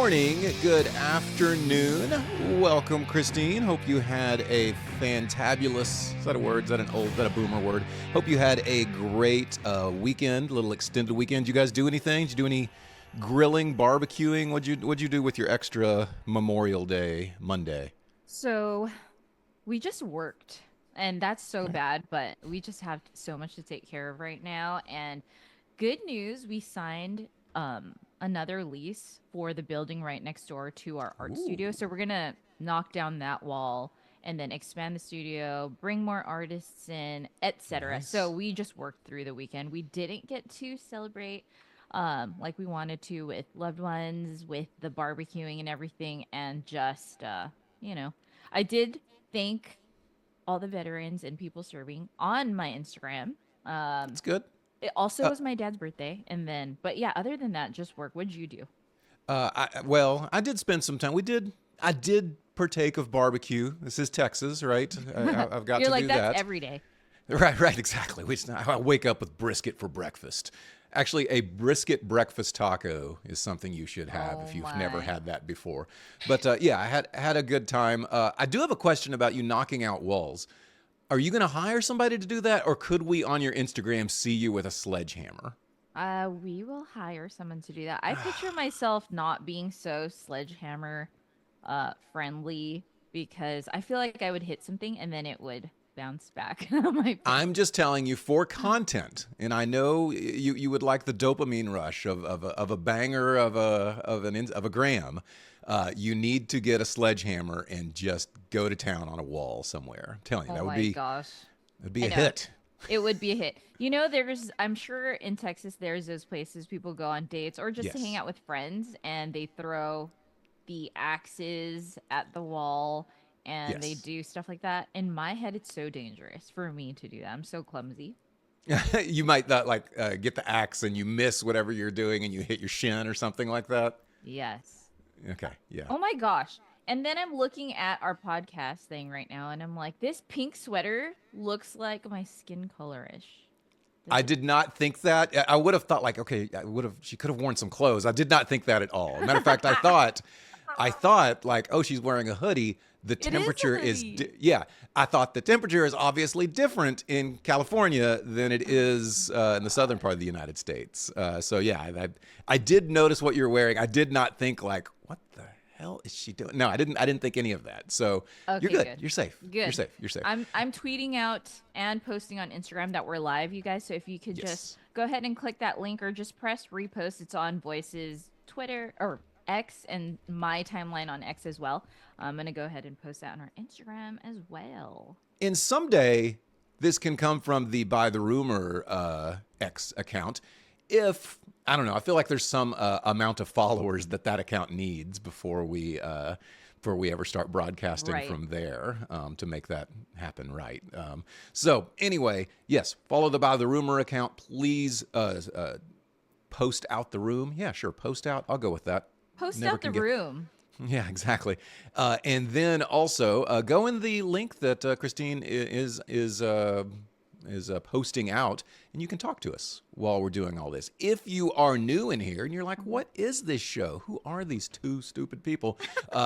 morning, good afternoon. Welcome, Christine. Hope you had a fantabulous, is that a word? Is that a boomer word? Hope you had a great weekend, little extended weekend. Did you guys do anything? Did you do any grilling, barbecuing? What'd you do with your extra Memorial Day Monday? So we just worked, and that's so bad, but we just have so much to take care of right now. And good news, we signed another lease for the building right next door to our art Ooh, studio. So we're gonna knock down that wall and then expand the studio, bring more artists in, etc. So nice. we just worked through the weekend. We didn't get to celebrate like we wanted to with loved ones, with the barbecuing and everything, and just you know, I did thank all the veterans and people serving on my Instagram. Um, That's good. it also Uh, was my dad's birthday, and then, but yeah, other than that, just work. What'd you do? I did spend some time. I did partake of barbecue. This is Texas, right? I've got You're to like, do that's that. every day. Right, exactly. I wake up with brisket for breakfast. Actually, a brisket breakfast taco is something you should have Oh if you've never my. had that before. But yeah, I had a good time. I do have a question about you knocking out walls. Are you going to hire somebody to do that, or could we on your Instagram see you with a sledgehammer? We will hire someone to do that. I picture myself not being so sledgehammer friendly because I feel like I would hit something and then it would bounce back on my face. I'm just telling you for content, and I know you would like the dopamine rush of a banger of a gram. You need to get a sledgehammer and just go to town on a wall somewhere. I'm telling you, Oh my gosh. that'd be I a know. hit. It would be a hit. I'm sure in Texas, there's those places people go on dates or just to hang Yes, out with friends and they throw the axes at the wall and they yes. do stuff like that. In my head, it's so dangerous for me to do that. I'm so clumsy. You might not get the axe and you miss whatever you're doing and you hit your shin or something like that. Yes. Okay, yeah. Oh my gosh. And then I'm looking at our podcast thing right now and I'm like, this pink sweater looks like my skin colorish. I Does it? did not think that. I would have thought like, okay, she could have worn some clothes. I did not think that at all. Matter of fact, I thought like, oh, she's wearing a hoodie. The It is a temperature is, hoodie. yeah. I thought the temperature is obviously different in California than it is in the southern part of the United States. So yeah, I did notice what you're wearing. I did not think like, what the hell is she doing? No, I didn't think any of that. So you're Okay, good. good. You're safe. You're Good. safe. You're safe. I'm tweeting out and posting on Instagram that we're live, you guys. So if you could just Yes. go ahead and click that link or just press repost. It's on Voices, Twitter, or X, and my timeline on X as well. I'm gonna go ahead and post that on our Instagram as well. And someday this can come from the By the Rumor X account. If I don't know, I feel like there's some amount of followers that account needs before we ever start broadcasting Right. from there to make that happen right. So anyway, yes, follow the By the Rumor account. Please post out the room. Yeah, sure, post out. I'll go with that. Post Never out the can get room. yeah, exactly. And then also go in the link that Christine is posting out, and you can talk to us while we're doing all this. If you are new in here and you're like, "What is this show? Who are these two stupid people?"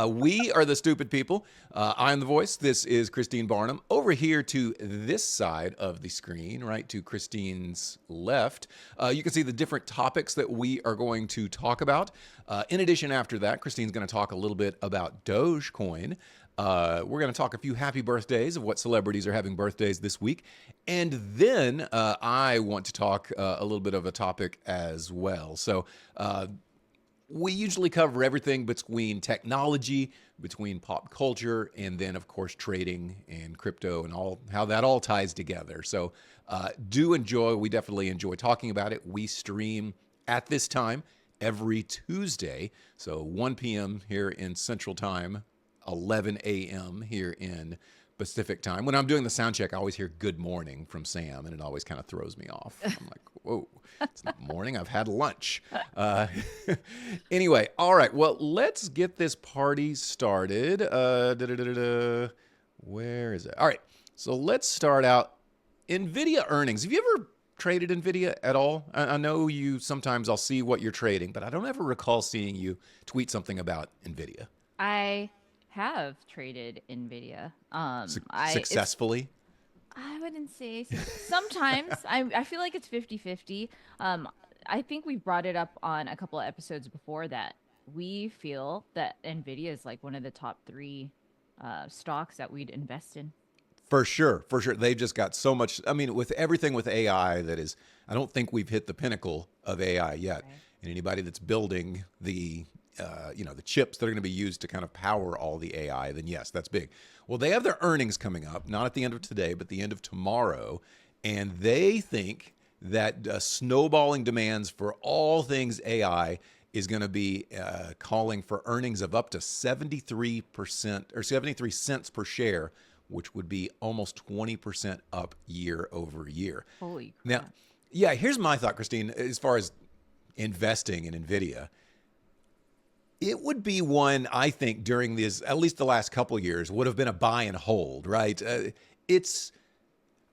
We are the stupid people. I'm the voice. This is Christine Barnum. Over here to this side of the screen, right to Christine's left, you can see the different topics that we are going to talk about. In addition, after that, Christine's going to talk a little bit about Dogecoin. We're going to talk a few happy birthdays of what celebrities are having birthdays this week. And then I want to talk a little bit of a topic as well. So we usually cover everything between technology, between pop culture, and then, of course, trading and crypto and all how that all ties together. So do enjoy. We definitely enjoy talking about it. We stream at this time every Tuesday. So 1 p.m. here in Central Time, 11 a.m. here in Pacific Time. When I'm doing the sound check, I always hear good morning from Sam, and it always kind of throws me off. I'm like, whoa, it's not morning. I've had lunch. Anyway, all right. Well, let's get this party started. Where is it? All right. So let's start out. NVIDIA earnings. Have you ever traded NVIDIA at all? I know you sometimes I'll see what you're trading, but I don't ever recall seeing you tweet something about NVIDIA. I have traded Nvidia. It's Successfully? I wouldn't say sometimes I feel like it's 50-50. I think we brought it up on a couple of episodes before that we feel that Nvidia is like one of the top three stocks that we'd invest in. For sure, for sure. They've just got so much. I mean, with everything with AI, I don't think we've hit the pinnacle of AI yet. Right. And anybody that's building the chips that are going to be used to kind of power all the AI, then yes, that's big. Well, they have their earnings coming up, not at the end of today, but the end of tomorrow. And they think that snowballing demands for all things AI is going to be calling for earnings of up to 73% or 73 cents per share, which would be almost 20% up year over year. Holy crap. Now, yeah, here's my thought, Christine, as far as investing in NVIDIA. It would be one, I think, during this, at least the last couple of years, would have been a buy and hold, right?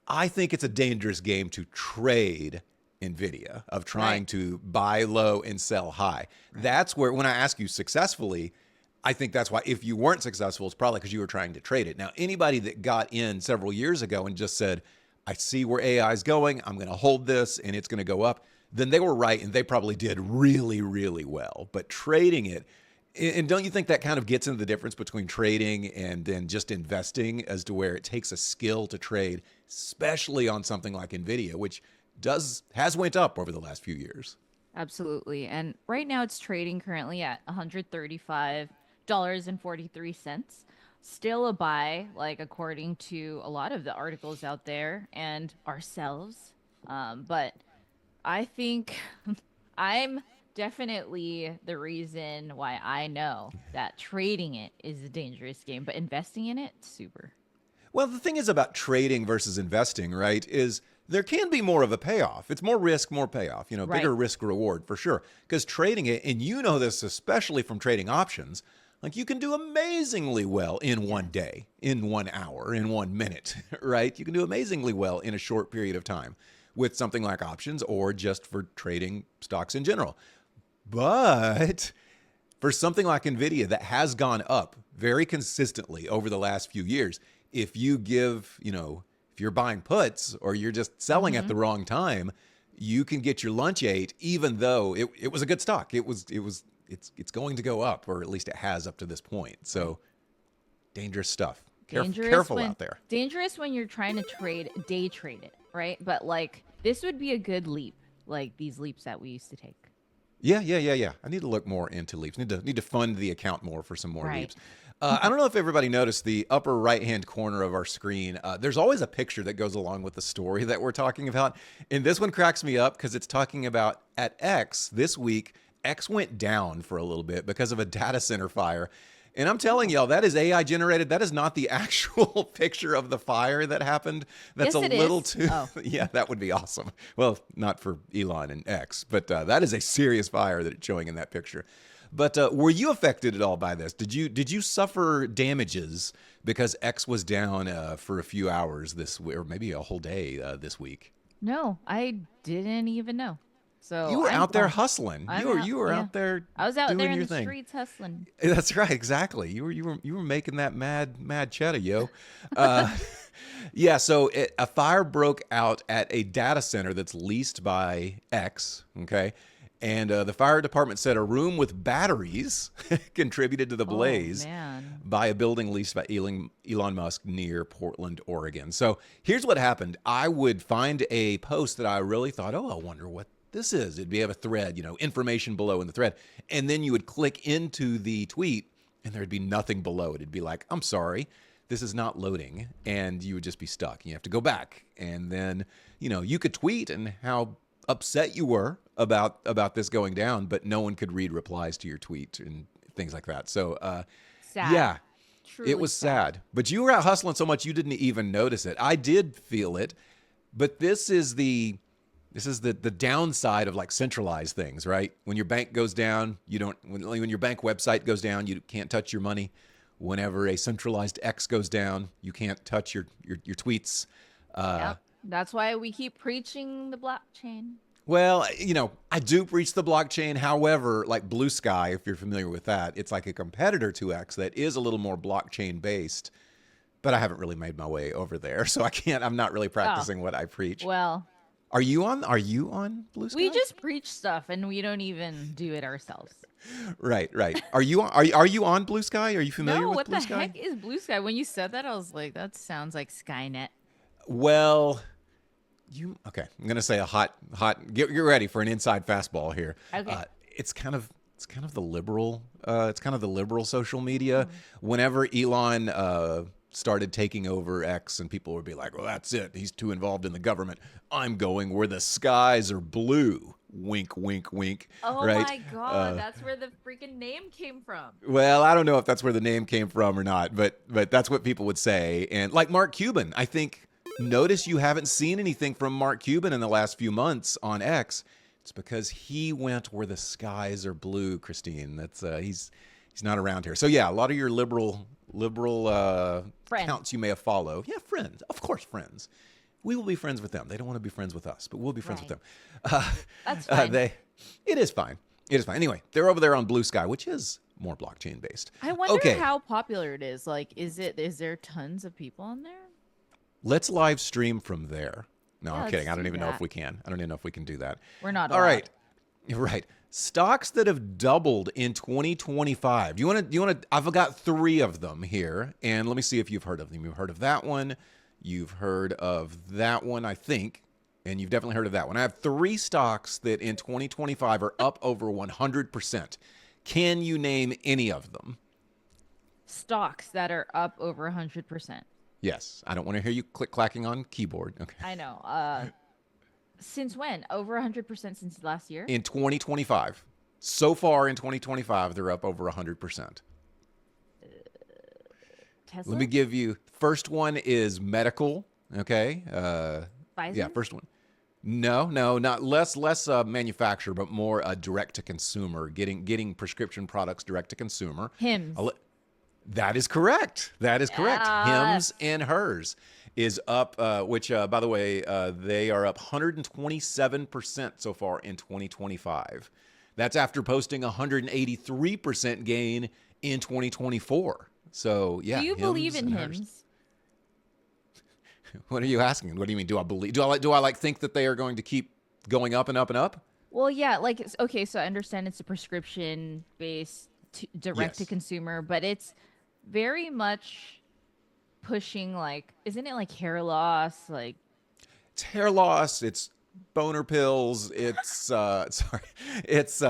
I think it's a dangerous game to trade NVIDIA, of trying to buy low and sell high. Right. That's where, when I ask you successfully, I think that's why if you weren't successful, it's probably because you were trying to trade it. Now, anybody that got in several years ago and just said, I see where AI is going, I'm going to hold this and it's going to go up, then they were right and they probably did really, really well. But trading it, and don't you think that kind of gets into the difference between trading and then just investing, as to where it takes a skill to trade, especially on something like NVIDIA, which has went up over the last few years. Absolutely. And right now it's trading currently at $135.43. Still a buy, like according to a lot of the articles out there and ourselves. But I think I'm definitely the reason why I know that trading it is a dangerous game, but investing in it, super. Well, the thing is about trading versus investing, right, is there can be more of a payoff. It's more risk, more payoff, Right. bigger risk reward for sure. Because trading it, and you know this especially from trading options, like you can do amazingly well in one day, in 1 hour, in 1 minute, right? You can do amazingly well in a short period of time with something like options or just for trading stocks in general. But for something like NVIDIA that has gone up very consistently over the last few years, if you give, if you're buying puts or you're just selling at the wrong time, you can get your lunch ate, even though it was a good stock. It's going to go up, or at least it has up to this point. So dangerous stuff. Careful out there. Dangerous when you're trying to day trade it, right? But like this would be a good leap, like these leaps that we used to take. Yeah. I need to look more into leaps. Need to fund the account more for some more Right. leaps. I don't know if everybody noticed the upper right-hand corner of our screen. There's always a picture that goes along with the story that we're talking about. And this one cracks me up because it's talking about at X this week, X went down for a little bit because of a data center fire. And I'm telling y'all, that is AI generated. That is not the actual picture of the fire that happened. That's Yes, a it little is. too. Oh. Yeah, that would be awesome. Well, not for Elon and X, but that is a serious fire that it's showing in that picture. But were you affected at all by this? Did you suffer damages because X was down for a few hours or maybe a whole day this week? No, I didn't even know. So You were I'm out there bummed. hustling. You were Yeah. out there. I was out doing there in your the thing. streets hustling. That's right, exactly. You were making that mad cheddar, yo. Yeah. So a fire broke out at a data center that's leased by X. Okay. And the fire department said a room with batteries contributed to the blaze Oh, man. by a building leased by Elon Musk near Portland, Oregon. So here's what happened. I would find a post that I really thought, I wonder what this is. It'd be have a thread, information below in the thread. And then you would click into the tweet and there'd be nothing below it. It'd be like, I'm sorry, this is not loading. And you would just be stuck. You have to go back. And then, you could tweet and how upset you were about this going down, but no one could read replies to your tweet and things like that. So, Sad. yeah, Truly it was sad. But you were out hustling so much you didn't even notice it. I did feel it, but this is the downside of like centralized things, right? When your bank goes down, when your bank website goes down, you can't touch your money. Whenever a centralized X goes down, you can't touch your tweets. Yep. That's why we keep preaching the blockchain. Well, I do preach the blockchain. However, like Blue Sky, if you're familiar with that, it's like a competitor to X that is a little more blockchain based. But I haven't really made my way over there, so I'm not really Oh, practicing what I preach. well, Are you on Blue Sky? we just preach stuff and we don't even do it ourselves. Right. Are you on Blue Sky? Are you familiar No, with what Blue the Sky? heck is Blue Sky? When you said that, I was like, that sounds like Skynet. Well, okay. I'm gonna say a hot. Get ready for an inside fastball here. Okay. It's kind of the liberal. It's kind of the liberal social media. Whenever Elon started taking over X, and people would be like, "Well, that's it. He's too involved in the government. I'm going where the skies are blue." Wink, wink, wink. Oh Right? my god, that's where the freaking name came from. Well, I don't know if that's where the name came from or not, but that's what people would say. And like Mark Cuban, I think notice you haven't seen anything from Mark Cuban in the last few months on X. It's because he went where the skies are blue, Christine. That's he's not around here. So yeah, a lot of your liberal Friends. accounts you may have followed. Yeah, friends. Of course, friends. We will be friends with them. They don't want to be friends with us, but we'll be friends with Right. them. That's fine. It is fine. It is fine. Anyway, they're over there on Blue Sky, which is more blockchain based. I wonder Okay, how popular it is. Like, is there tons of people on there? let's live stream from there. No, Yeah, I'm let's kidding. I don't do even know if that. we can. I don't even know if we can do that. We're not All allowed. right. Right. Stocks that have doubled in 2025. Do you want to I've got 3 of them here, and let me see if you've heard of them. You've heard of that one. You've heard of that one, I think, and you've definitely heard of that one. I have 3 stocks that in 2025 are up over 100%. Can you name any of them? Stocks that are up over 100%. Yes. I don't want to hear you click-clacking on keyboard. Okay. I know. Since when? Over 100% since last year? In 2025. So far in 2025, they're up over 100%. Tesla? Let me give you, first one is medical. Okay. Pfizer? Yeah, first one. No, not less manufacturer, but more direct to consumer, getting prescription products direct to consumer. Hims. That is correct. That is correct. Yeah. Hims and Hers is up, which, by the way, they are up 127% so far in 2025. That's after posting 183% gain in 2024. So, yeah. Do you believe in and Hers. Hims? What are you asking? What do you mean? Do I believe? Do I like think that they are going to keep going up and up and up? Well, yeah, like okay, so I understand it's a prescription based direct to Yes. consumer, but it's very much pushing like isn't it like hair loss, like It's hair loss. It's boner pills. It's sorry. It's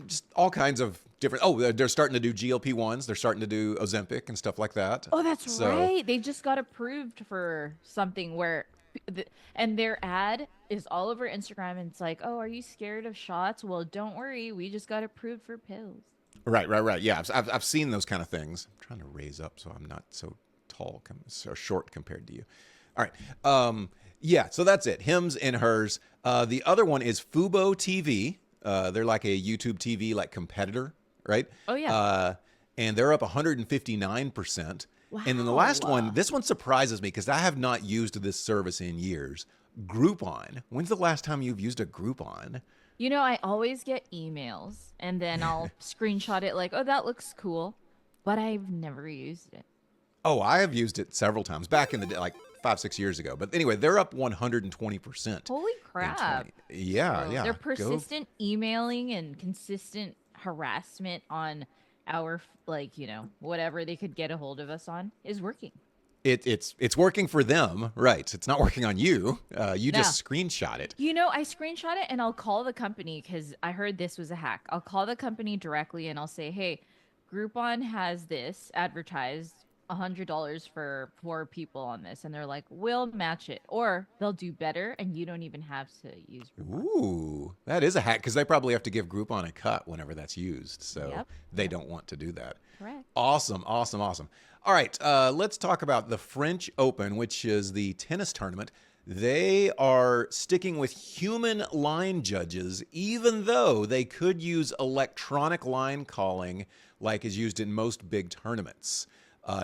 just all kinds of different. Oh, they're starting to do GLP-1s. They're starting to do Ozempic and stuff like that. oh, that's So, right. They just got approved for something where and their ad is all over Instagram and it's like, "Oh, are you scared of shots? Well, don't worry. We just got approved for pills." Right. Yeah, I've seen those kind of things. I'm trying to raise up so I'm not so tall, so short compared to you. All right. Yeah. So that's it. Hims and Hers. The other one is Fubo TV. They're like a YouTube TV like competitor, right? Oh, yeah. And they're up 159%. And then the last Wow. one, this one surprises me because I have not used this service in years. Groupon. When's the last time you've used a Groupon? You know, I always get emails and then I'll screenshot it like, "Oh, that looks cool." But I've never used it. Oh, I have used it several times back in the day, like 5-6 years ago. But anyway, they're up 120%. Holy in crap. 20 Yeah, So yeah. their Go- persistent emailing and consistent harassment on our like, whatever they could get a hold of us on is working. It's working for them, right? It's not working on you. You just screenshot it. I screenshot it and I'll call the company because I heard this was a hack. I'll call the company directly and I'll say, "Hey, Groupon has this advertised $100 for 4 people on this," and they're like, "We'll match it," or they'll do better and you don't even have to use Groupon. Ooh, that is a hack because they probably have to give Groupon a cut whenever that's used. So Yep. they don't want to do that. Correct. Awesome. All right, let's talk about the French Open, which is the tennis tournament. They are sticking with human line judges, even though they could use electronic line calling like is used in most big tournaments.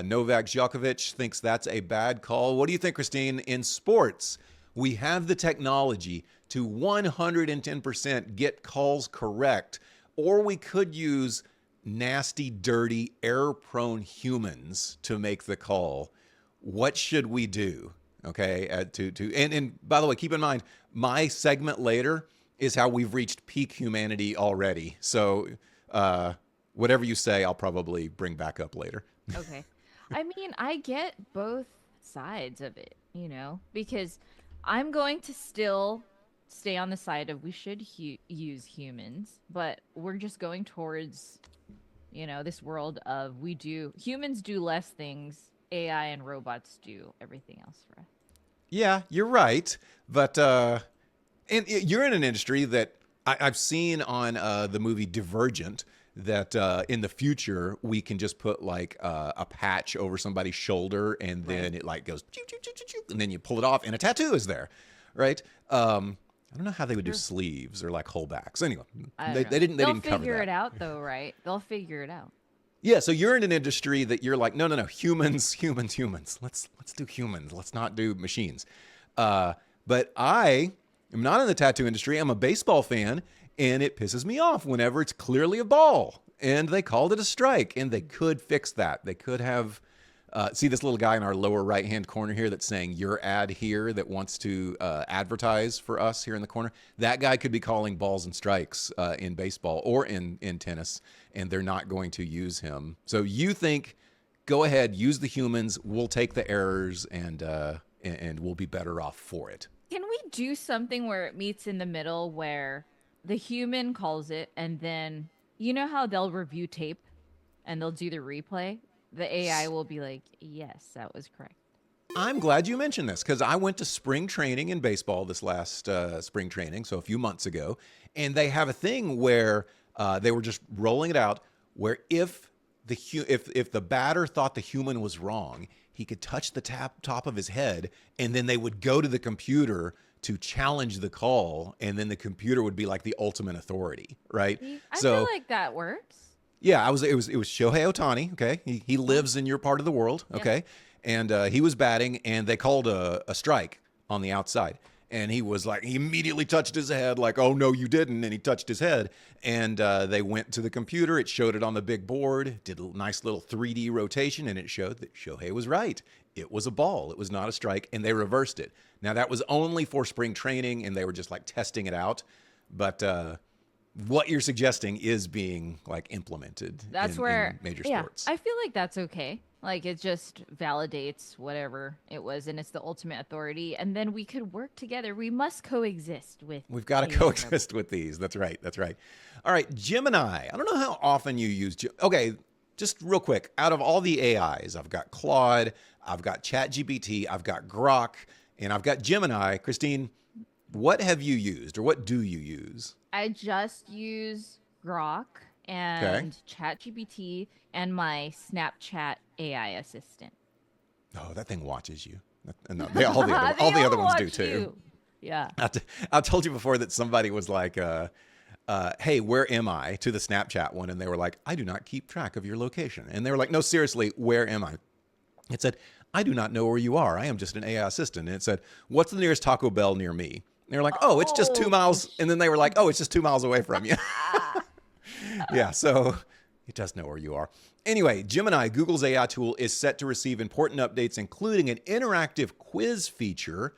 Novak Djokovic thinks that's a bad call. What do you think, Christine? In sports, we have the technology to 110% get calls correct, or we could use nasty, dirty, error-prone humans to make the call. What should we do? Okay, and by the way, keep in mind, my segment later is how we've reached peak humanity already. So whatever you say, I'll probably bring back up later. Okay. I mean, I get both sides of it, because I'm going to still stay on the side of we should use humans, but we're just going towards, this world of humans do less things, AI and robots do everything else for us. Yeah, you're right. But and you're in an industry that I've seen on the movie Divergent, that in the future we can just put like a patch over somebody's shoulder, and then it like goes choo, choo, choo, choo, choo, and then you pull it off and a tattoo is there, right? I don't know how they would do sleeves or like holdbacks. Anyway, they didn't cover that. They'll figure it out though, right? They'll figure it out. Yeah, so you're in an industry that you're like, no, humans. Let's do humans. Let's not do machines. But I am not in the tattoo industry. I'm a baseball fan, and it pisses me off whenever it's clearly a ball and they called it a strike, and they could fix that. They could have, see this little guy in our lower right-hand corner here that's saying your ad here that wants to advertise for us here in the corner. That guy could be calling balls and strikes in baseball or in tennis, and they're not going to use him. So you think, go ahead, use the humans. We'll take the errors, and we'll be better off for it. Can we do something where it meets in the middle, where the human calls it, and then you know how they'll review tape and they'll do the replay? The AI will be like, yes, that was correct. I'm glad you mentioned this, because I went to spring training in baseball this last spring training, so a few months ago, and they have a thing where they were just rolling it out, where if the batter thought the human was wrong, he could touch the top of his head, and then they would go to the computer to challenge the call, and then the computer would be like the ultimate authority, right? I feel like that works. Yeah, it was Shohei Ohtani. Okay, he lives in your part of the world. Okay, and he was batting, and they called a strike on the outside, and he was like, he immediately touched his head, like, oh no, you didn't, and he touched his head, and they went to the computer. It showed it on the big board, did a nice little 3D rotation, and it showed that Shohei was right. It was a ball. It was not a strike, and they reversed it. Now that was only for spring training, and they were just like testing it out, but. What you're suggesting is being like implemented in major sports. I feel like that's okay. Like it just validates whatever it was, and it's the ultimate authority. And then we could work together. We must coexist with. We've got to coexist with these. That's right. That's right. All right, Gemini. I don't know how often you use. Okay, just real quick. Out of all the AIs, I've got Claude, I've got ChatGPT, I've got Grok, and I've got Gemini. Christine, what have you used, or what do you use? I just use Grok and ChatGPT and my Snapchat AI assistant. Oh, that thing watches you. No, all the other ones do too. Yeah. I told you before that somebody was like, hey, where am I? To the Snapchat one. And they were like, I do not keep track of your location. And they were like, no, seriously, where am I? It said, I do not know where you are. I am just an AI assistant. And it said, what's the nearest Taco Bell near me? And they were like, oh, it's just 2 miles. And then they were like, oh, it's just 2 miles away from you. Yeah, so it does know where you are. Anyway, Gemini, Google's AI tool, is set to receive important updates, including an interactive quiz feature,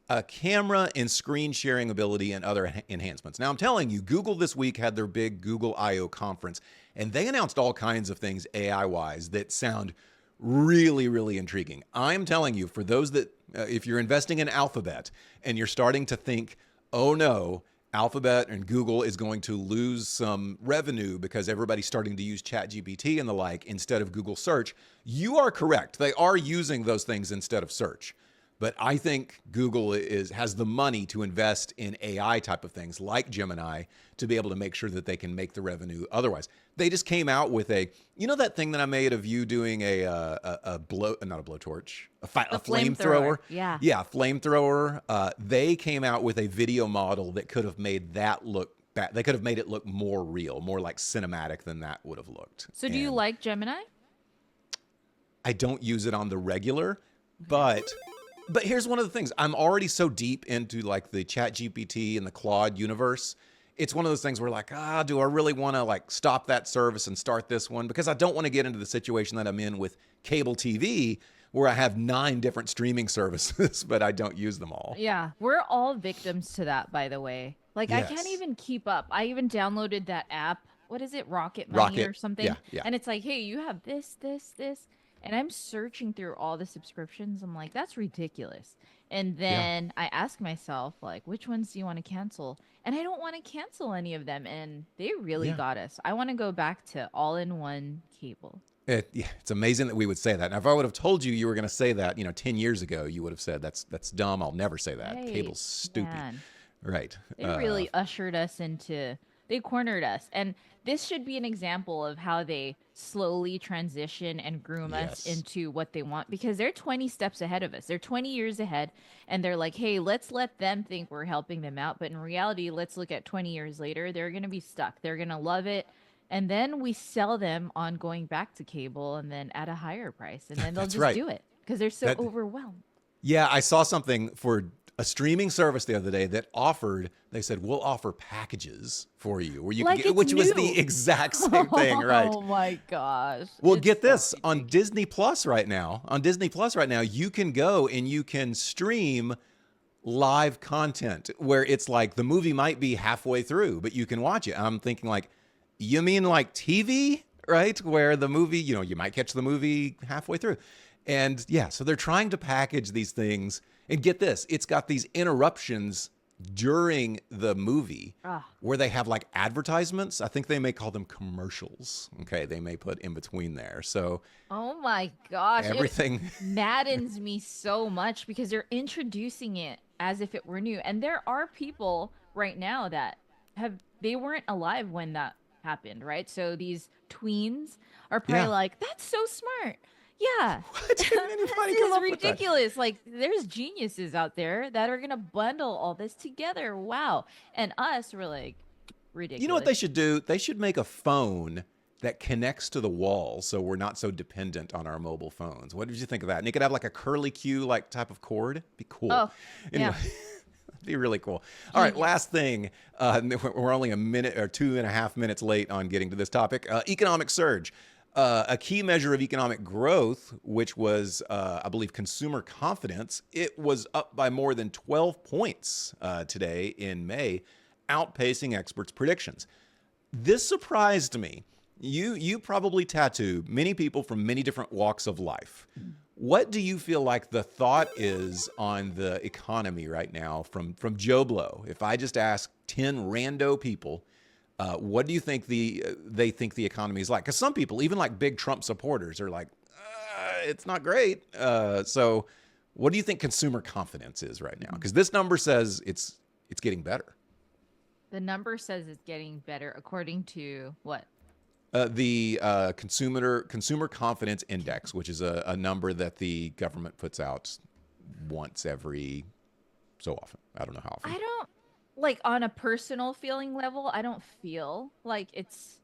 a camera and screen sharing ability, and other enhancements. Now, I'm telling you, Google this week had their big Google I/O conference, and they announced all kinds of things AI-wise that sound really, really intriguing. I'm telling you, for those that, if you're investing in Alphabet and you're starting to think, oh no, Alphabet and Google is going to lose some revenue because everybody's starting to use ChatGPT and the like instead of Google search, you are correct. They are using those things instead of search. But I think Google has the money to invest in AI type of things like Gemini to be able to make sure that they can make the revenue otherwise. They just came out with that thing that I made of you doing not a blowtorch, a flamethrower. Yeah. Yeah, flamethrower. They came out with a video model that could have made that look bad. They could have made it look more real, more like cinematic than that would have looked. So do you like Gemini? I don't use it on the regular, but here's one of the things. I'm already so deep into like the Chat GPT and the Claude universe. It's one of those things where like, do I really want to like stop that service and start this one? Because I don't want to get into the situation that I'm in with cable TV where I have 9 different streaming services, but I don't use them all. Yeah, we're all victims to that, by the way. Like, I can't Yes. even keep up. I even downloaded that app. What is it? Rocket Money Rocket. or something? Yeah, yeah. And it's like, hey, you have this, this, this. And I'm searching through all the subscriptions. I'm like, that's ridiculous. And Yeah. then I ask myself, like, which ones do you want to cancel? And I don't want to cancel any of them. And they really Yeah. got us. I want to go back to all-in-one cable. It's amazing that we would say that. Now, if I would have told you were going to say that, 10 years ago, you would have said, that's dumb. I'll never say that. Right, Cable's stupid. man. Right. They really ushered us into, they cornered us. And this should be an example of how they slowly transition and groom us Yes. into what they want, because they're 20 steps ahead of us. They're 20 years ahead. And they're like, hey, let's let them think we're helping them out. But in reality, let's look at 20 years later. They're going to be stuck. They're going to love it. And then we sell them on going back to cable and then at a higher price. And then they'll That's just right. do it because they're so overwhelmed. Yeah, I saw something for a streaming service the other day that offered, they said, we'll offer packages for you where you Like can get, it's which was the new. exact same thing, right? Oh my gosh. Well, It's get so this, on ridiculous. Disney Plus right now, you can go and you can stream live content where it's like the movie might be halfway through, but you can watch it. I'm thinking like, you mean like TV, right? Where the movie, you might catch the movie halfway through. And yeah, so they're trying to package these things. And get this, it's got these interruptions during the movie Ah. where they have like advertisements. I think they may call them commercials. Okay, they may put in between there. So Oh my gosh. everything. It maddens me so much because they're introducing it as if it were new. And there are people right now that they weren't alive when that happened, right? So these tweens are probably Yeah. like, that's so smart. Yeah. What? Didn't anybody This come is up with that? ridiculous. Like, there's geniuses out there that are going to bundle all this together. Wow. And us, we're like, ridiculous. You know what they should do? They should make a phone that connects to the wall so we're not so dependent on our mobile phones. What did you think of that? And it could have like a curly Q like type of cord. Be cool. Oh, Anyway, yeah. that'd be really cool. All right, last thing. We're only a minute or 2.5 minutes late on getting to this topic. Economic surge. A key measure of economic growth, which was, I believe, consumer confidence, it was up by more than 12 points today in May, outpacing experts' predictions. This surprised me. You probably tattoo many people from many different walks of life. What do you feel like the thought is on the economy right now from Joe Blow? If I just ask 10 rando people, what do you think they think the economy is like? Because some people, even like big Trump supporters, are like, it's not great. So what do you think consumer confidence is right now? Because this number says it's getting better. The number says it's getting better according to what? The consumer confidence index, which is a number that the government puts out once every so often. I don't know how often. I don't, like, on a personal feeling level, I don't feel like it's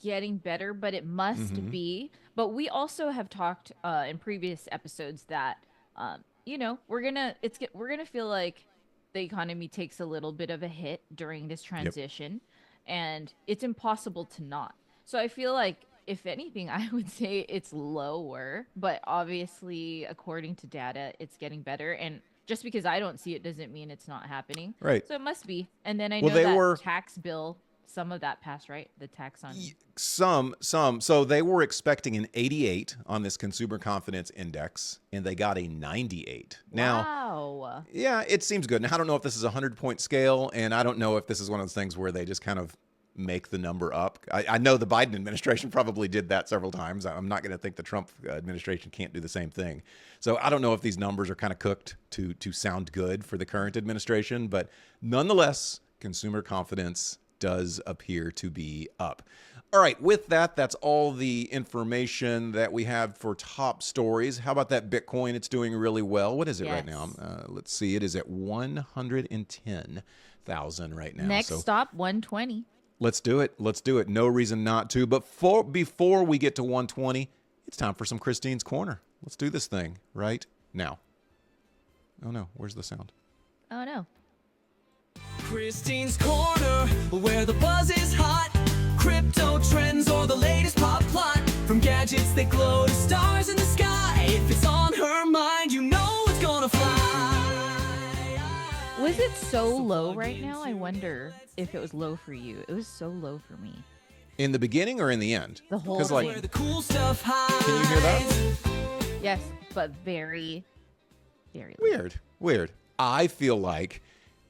getting better, but it must be. But we also have talked in previous episodes that we're gonna feel like the economy takes a little bit of a hit during this transition, and it's impossible to not. So I feel like, if anything, I would say it's lower, but obviously, according to data, it's getting better. And just because I don't see it doesn't mean it's not happening. Right. So it must be. And then I Well, know they that were- tax bill, some of that passed, right? The tax on. Some. So they were expecting an 88 on this consumer confidence index, and they got a 98. Now, Wow. yeah, it seems good. Now, I don't know if this is a 100-point scale, and I don't know if this is one of those things where they just kind of make the number up. I know the Biden administration probably did that several times. I'm not going to think the Trump administration can't do the same thing. So I don't know if these numbers are kind of cooked to sound good for the current administration, but nonetheless, consumer confidence does appear to be up. All right, with that, that's all the information that we have for top stories. How about that Bitcoin? It's doing really well. What is it right now? Let's see. It is at 110,000 right now. Next stop, 120. Let's do it. Let's do it. No reason not to. But before we get to 120, It's time for some Christine's Corner. Let's do this thing right now. Oh no, where's the sound? Oh no. Christine's Corner, where the buzz is hot. Crypto trends or the latest pop plot. From gadgets that glow to stars in the sky. If it's on her mind, you know it's gonna fly. Was it so low right now? I wonder if it was low for you. It was so low for me. In the beginning or in the end? The whole 'Cause, thing. Where the cool stuff hides. can you hear that? Yes, but very, very low. Weird. I feel like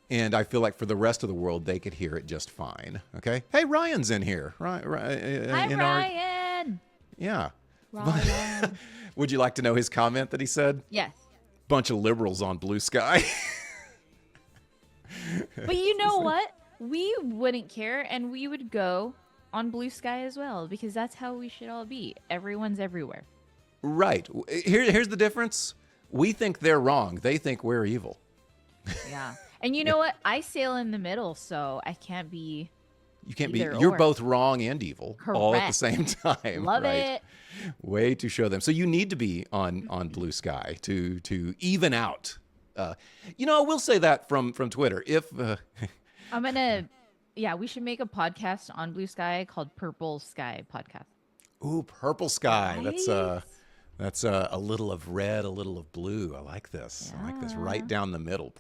for the rest of the world, they could hear it just fine. Okay. Hey, Ryan's in here. Right. Hi, in Ryan. Yeah. Ryan. Would you like to know his comment that he said? Yes. Bunch of liberals on Blue Sky. But you know what? We wouldn't care, and we would go on Blue Sky as well, because that's how we should all be. Everyone's everywhere. Right. Here's the difference. We think they're wrong. They think we're evil. Yeah. And you know what? I sail in the middle, so I can't be. You can't be. Either You're or. both wrong and evil all at the Correct. same time. Love right? it. Way to show them. So you need to be on Blue Sky to even out. I will say that from Twitter. If I'm gonna. Yeah, we should make a podcast on Blue Sky called Purple Sky Podcast. ooh, purple sky. Nice. That's a little of red, a little of blue. I like this. I like this. Right down the middle.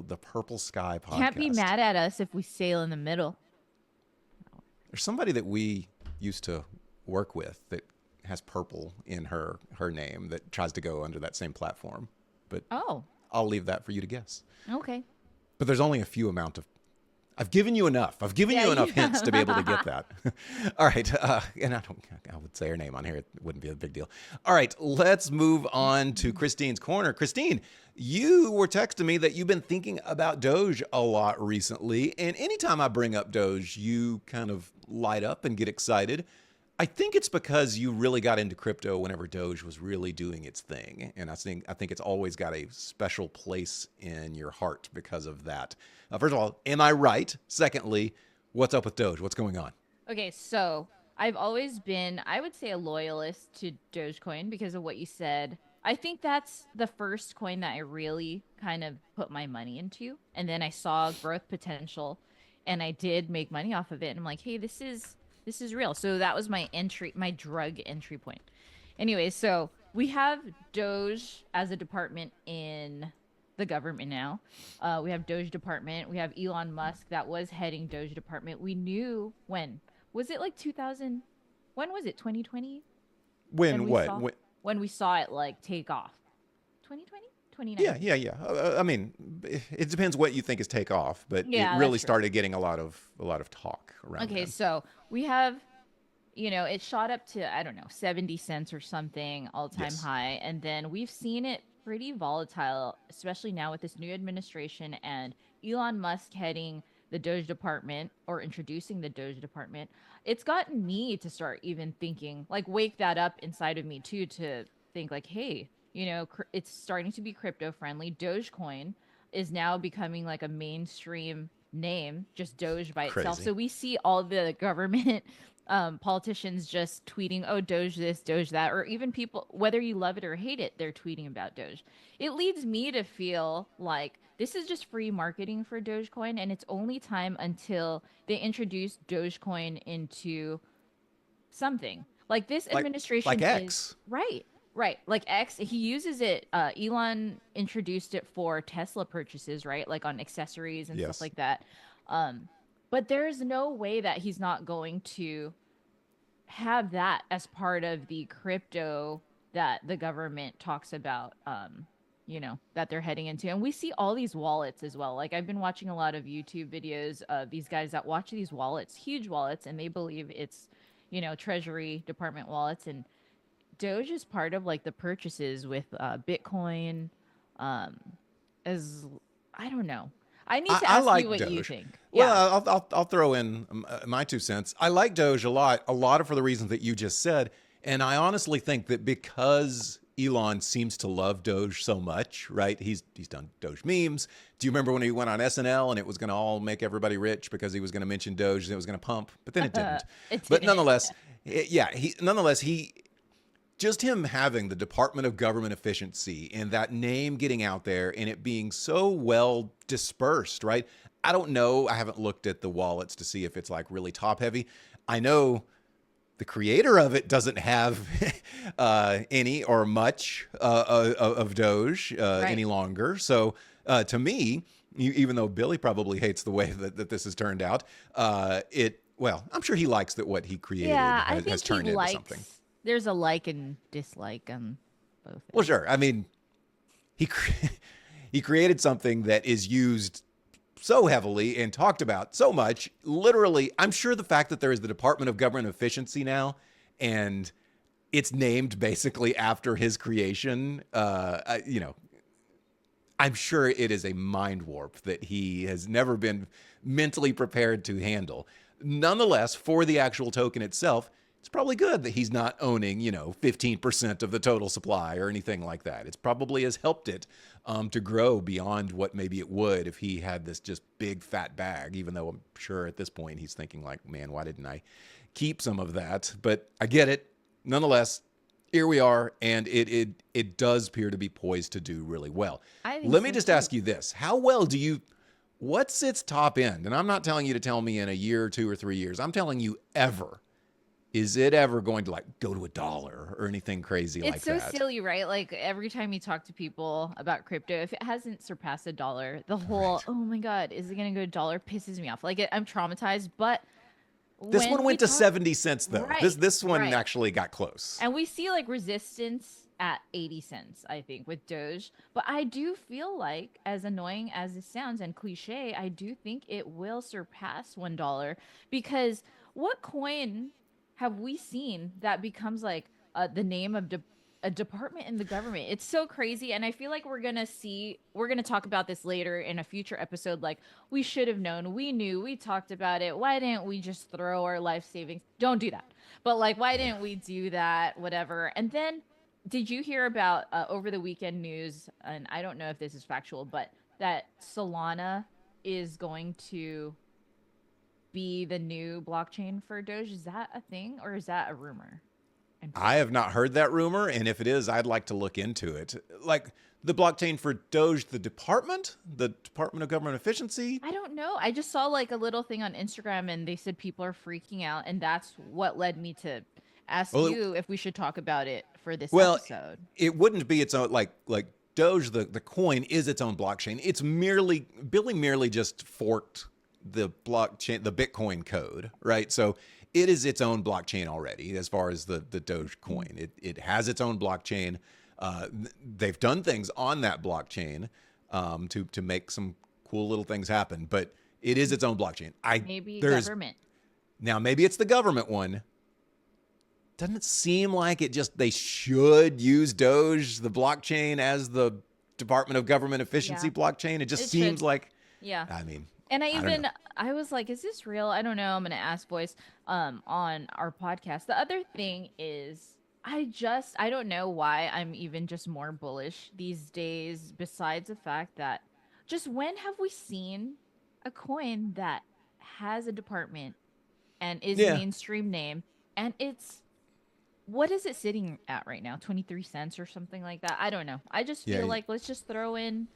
The purple sky podcast. Can't be mad at us if we sail in the middle. There's somebody that we used to work with that has purple in her name that tries to go under that same platform. But Oh, I'll leave that for you to guess. okay. But there's only a few amount of. I've given you enough. I've given Yeah, you enough you hints to be able to get have. that. All right. And I would say her name on here. It wouldn't be a big deal. All right. Let's move on to Christine's Corner. Christine, you were texting me that you've been thinking about Doge a lot recently. And anytime I bring up Doge, you kind of light up and get excited. I think it's because you really got into crypto whenever Doge was really doing its thing. And I think it's always got a special place in your heart because of that. First of all, am I right? Secondly, what's up with Doge? What's going on? Okay, so I've always been, I would say, a loyalist to Dogecoin because of what you said. I think that's the first coin that I really kind of put my money into. And then I saw growth potential and I did make money off of it. And I'm like, hey, this is real. So that was my drug entry point. Anyway, so we have Doge as a department in the government now. We have Doge department. We have Elon Musk that was heading Doge department. We knew when. Was it like 2000? When was it? 2020? When what? When we saw it like take off. 2020? 2019? Yeah. I mean, it depends what you think is take off, but Yeah, it really that's true. started getting a lot of talk around. Okay, then. so we have, it shot up to, I don't know, 70 cents or something, all-time Yes. high. And then we've seen it pretty volatile, especially now with this new administration and Elon Musk heading the Doge department or introducing the Doge department. It's gotten me to start even thinking, like, wake that up inside of me too, to think like, hey, it's starting to be crypto friendly. Dogecoin is now becoming like a mainstream name, just Doge by itself. Crazy. So we see all the government politicians just tweeting, oh, Doge this, Doge that, or even people, whether you love it or hate it, they're tweeting about Doge. It leads me to feel like this is just free marketing for Dogecoin, and it's only time until they introduce Dogecoin into something. Like this administration like is X. Right. Like X, he uses it. Elon introduced it for Tesla purchases, right? Like on accessories and Yes. stuff like that. But there's no way that he's not going to have that as part of the crypto that the government talks about, that they're heading into. And we see all these wallets as well. Like I've been watching a lot of YouTube videos of these guys that watch these wallets, huge wallets, and they believe it's, Treasury Department wallets. And Doge is part of like the purchases with Bitcoin. As I don't know. I need to I ask like you what Doge. you think. Yeah. Well, I'll throw in my 2 cents. I like Doge a lot of for the reasons that you just said, and I honestly think that because Elon seems to love Doge so much, right? He's done Doge memes. Do you remember when he went on SNL and it was going to all make everybody rich because he was going to mention Doge and it was going to pump, but then it didn't. It But didn't. nonetheless, he just him having the Department of Government Efficiency and that name getting out there and it being so well dispersed, right? I don't know. I haven't looked at the wallets to see if it's like really top heavy. I know the creator of it doesn't have any or much of Doge any longer. So to me, even though Billy probably hates the way that this has turned out, well, I'm sure he likes that what he created has turned into something. There's a like and dislike on both. Well, sure. I mean, he created something that is used so heavily and talked about so much. Literally, I'm sure the fact that there is the Department of Government Efficiency now, and it's named basically after his creation, I'm sure it is a mind warp that he has never been mentally prepared to handle. Nonetheless, for the actual token itself, it's probably good that he's not owning, 15% of the total supply or anything like that. It's probably has helped it to grow beyond what maybe it would if he had this just big fat bag, even though I'm sure at this point he's thinking like, man, why didn't I keep some of that? But I get it. Nonetheless, here we are, and it does appear to be poised to do really well. Let me just ask you this. How well what's its top end? And I'm not telling you to tell me in a year or 2 or 3 years. I'm telling you ever. Is it ever going to like go to $1 or anything crazy like that? It's so silly, right? Like every time you talk to people about crypto, if it hasn't surpassed $1, the whole, oh my God, is it going to go $1 pisses me off. Like I'm traumatized, but this one went to 70 cents though. Right, this one actually got close. And we see like resistance at 80 cents, I think, with Doge. But I do feel like, as annoying as it sounds and cliche, I do think it will surpass $1 because what coin have we seen that becomes like the name of a department in the government? It's so crazy. And I feel like we're going to talk about this later in a future episode. Like we should have known, we knew, we talked about it. Why didn't we just throw our life savings? Don't do that. But like, why didn't we do that? Whatever. And then did you hear about over the weekend news? And I don't know if this is factual, but that Solana is going to be the new blockchain for Doge. Is that a thing or is that a rumor? I have not heard that rumor, and if it is, I'd like to look into it. Like the blockchain for Doge, the Department of Government Efficiency? I don't know. I just saw like a little thing on Instagram and they said people are freaking out, and that's what led me to ask you if we should talk about it for this episode. It wouldn't be its own like Doge, the coin is its own blockchain. It's Billy merely just forked the blockchain, the Bitcoin code, right? So it is its own blockchain already as far as the Doge coin. It has its own blockchain. They've done things on that blockchain to make some cool little things happen, but it is its own blockchain. Maybe government. Now, maybe it's the government one. Doesn't it seem like they should use Doge, the blockchain, as the Department of Government Efficiency blockchain? It seems like, I mean, and I was like, is this real? I don't know. I'm going to ask Boyce on our podcast. The other thing is, I don't know why I'm even just more bullish these days, besides the fact that just when have we seen a coin that has a department and is mainstream name, and what is it sitting at right now? 23 cents or something like that? I don't know. I just feel like let's just throw in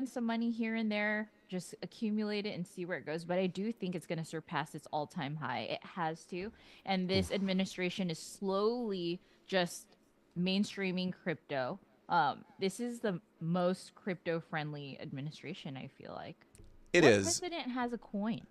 some money here and there, just accumulate it and see where it goes. But I do think it's going to surpass its all-time high. It has to. And this administration is slowly just mainstreaming crypto. This is the most crypto-friendly administration, I feel like. What president has a coin?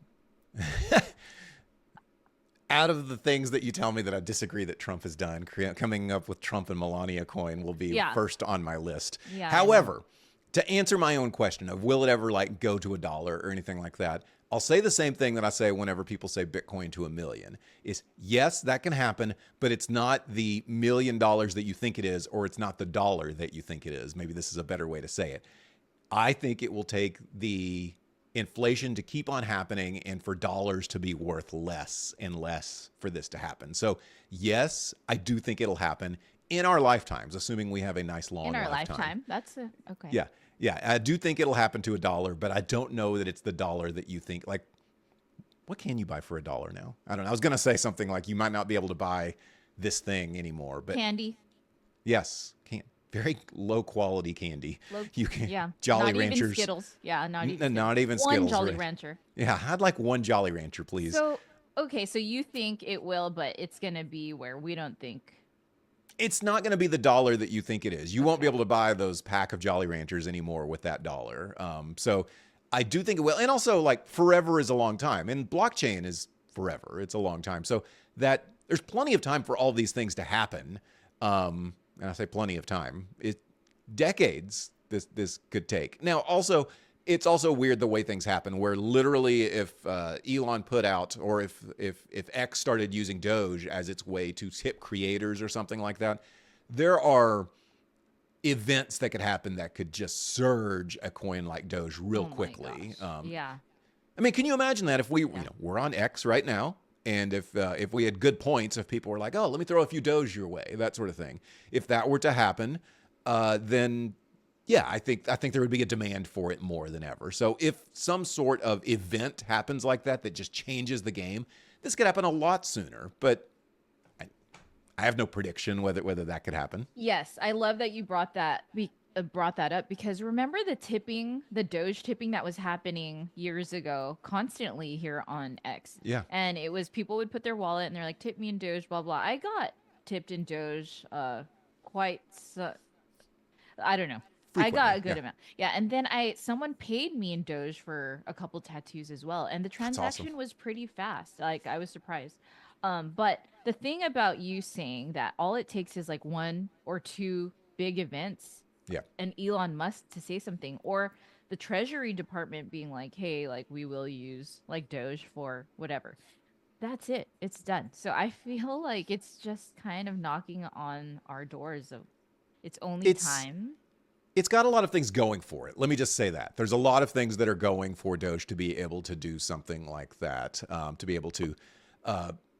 Out of the things that you tell me that I disagree that Trump has done, coming up with Trump and Melania coin will be first on my list. Yeah, however, to answer my own question of will it ever like go to $1 or anything like that, I'll say the same thing that I say whenever people say Bitcoin to 1 million is yes, that can happen, but it's not the $1 million that you think it is, or it's not the dollar that you think it is. Maybe this is a better way to say it. I think it will take the inflation to keep on happening and for dollars to be worth less and less for this to happen. So yes, I do think it'll happen in our lifetimes, assuming we have a nice long lifetime. In our lifetime. That's okay. Yeah. Yeah. I do think it'll happen to $1, but I don't know that it's the dollar that you think. Like, what can you buy for $1 now? I don't know. I was going to say something like you might not be able to buy this thing anymore. But Candy. yes, very low quality candy. You can Jolly not Ranchers. Even Skittles. Yeah, not even. Not even one Skittles. Jolly right. Rancher. Yeah, I'd like one Jolly Rancher, please. So okay, so you think it will, but it's gonna be where we don't think. It's not going to be the dollar that you think it is. You won't be able to buy those pack of Jolly Ranchers anymore with that dollar. So I do think it will. And also, like, forever is a long time. And blockchain is forever. It's a long time. So that there's plenty of time for all these things to happen. And I say plenty of time. Decades this could take. Now, also, it's also weird the way things happen, where literally if Elon put out, or if X started using Doge as its way to tip creators or something like that, there are events that could happen that could just surge a coin like Doge real quickly. Yeah. I mean, can you imagine that if we're on X right now, and if we had good points, if people were like, oh, let me throw a few Doge your way, that sort of thing. If that were to happen, then yeah, I think there would be a demand for it more than ever. So if some sort of event happens like that just changes the game, this could happen a lot sooner. But I have no prediction whether that could happen. Yes, I love that you brought that up, because remember the Doge tipping that was happening years ago constantly here on X. Yeah. And it was people would put their wallet and they're like, tip me in Doge, blah, blah. I got tipped in Doge I don't know. Frequently, I got a good amount. Yeah. And then someone paid me in Doge for a couple tattoos as well. And the transaction was pretty fast. Like, I was surprised. But the thing about you saying that all it takes is like one or two big events, and Elon Musk to say something, or the Treasury Department being like, hey, like, we will use like Doge for whatever. That's it. It's done. So I feel like it's just kind of knocking on our doors of time. It's got a lot of things going for it. Let me just say that. There's a lot of things that are going for Doge to be able to do something like that, to be able to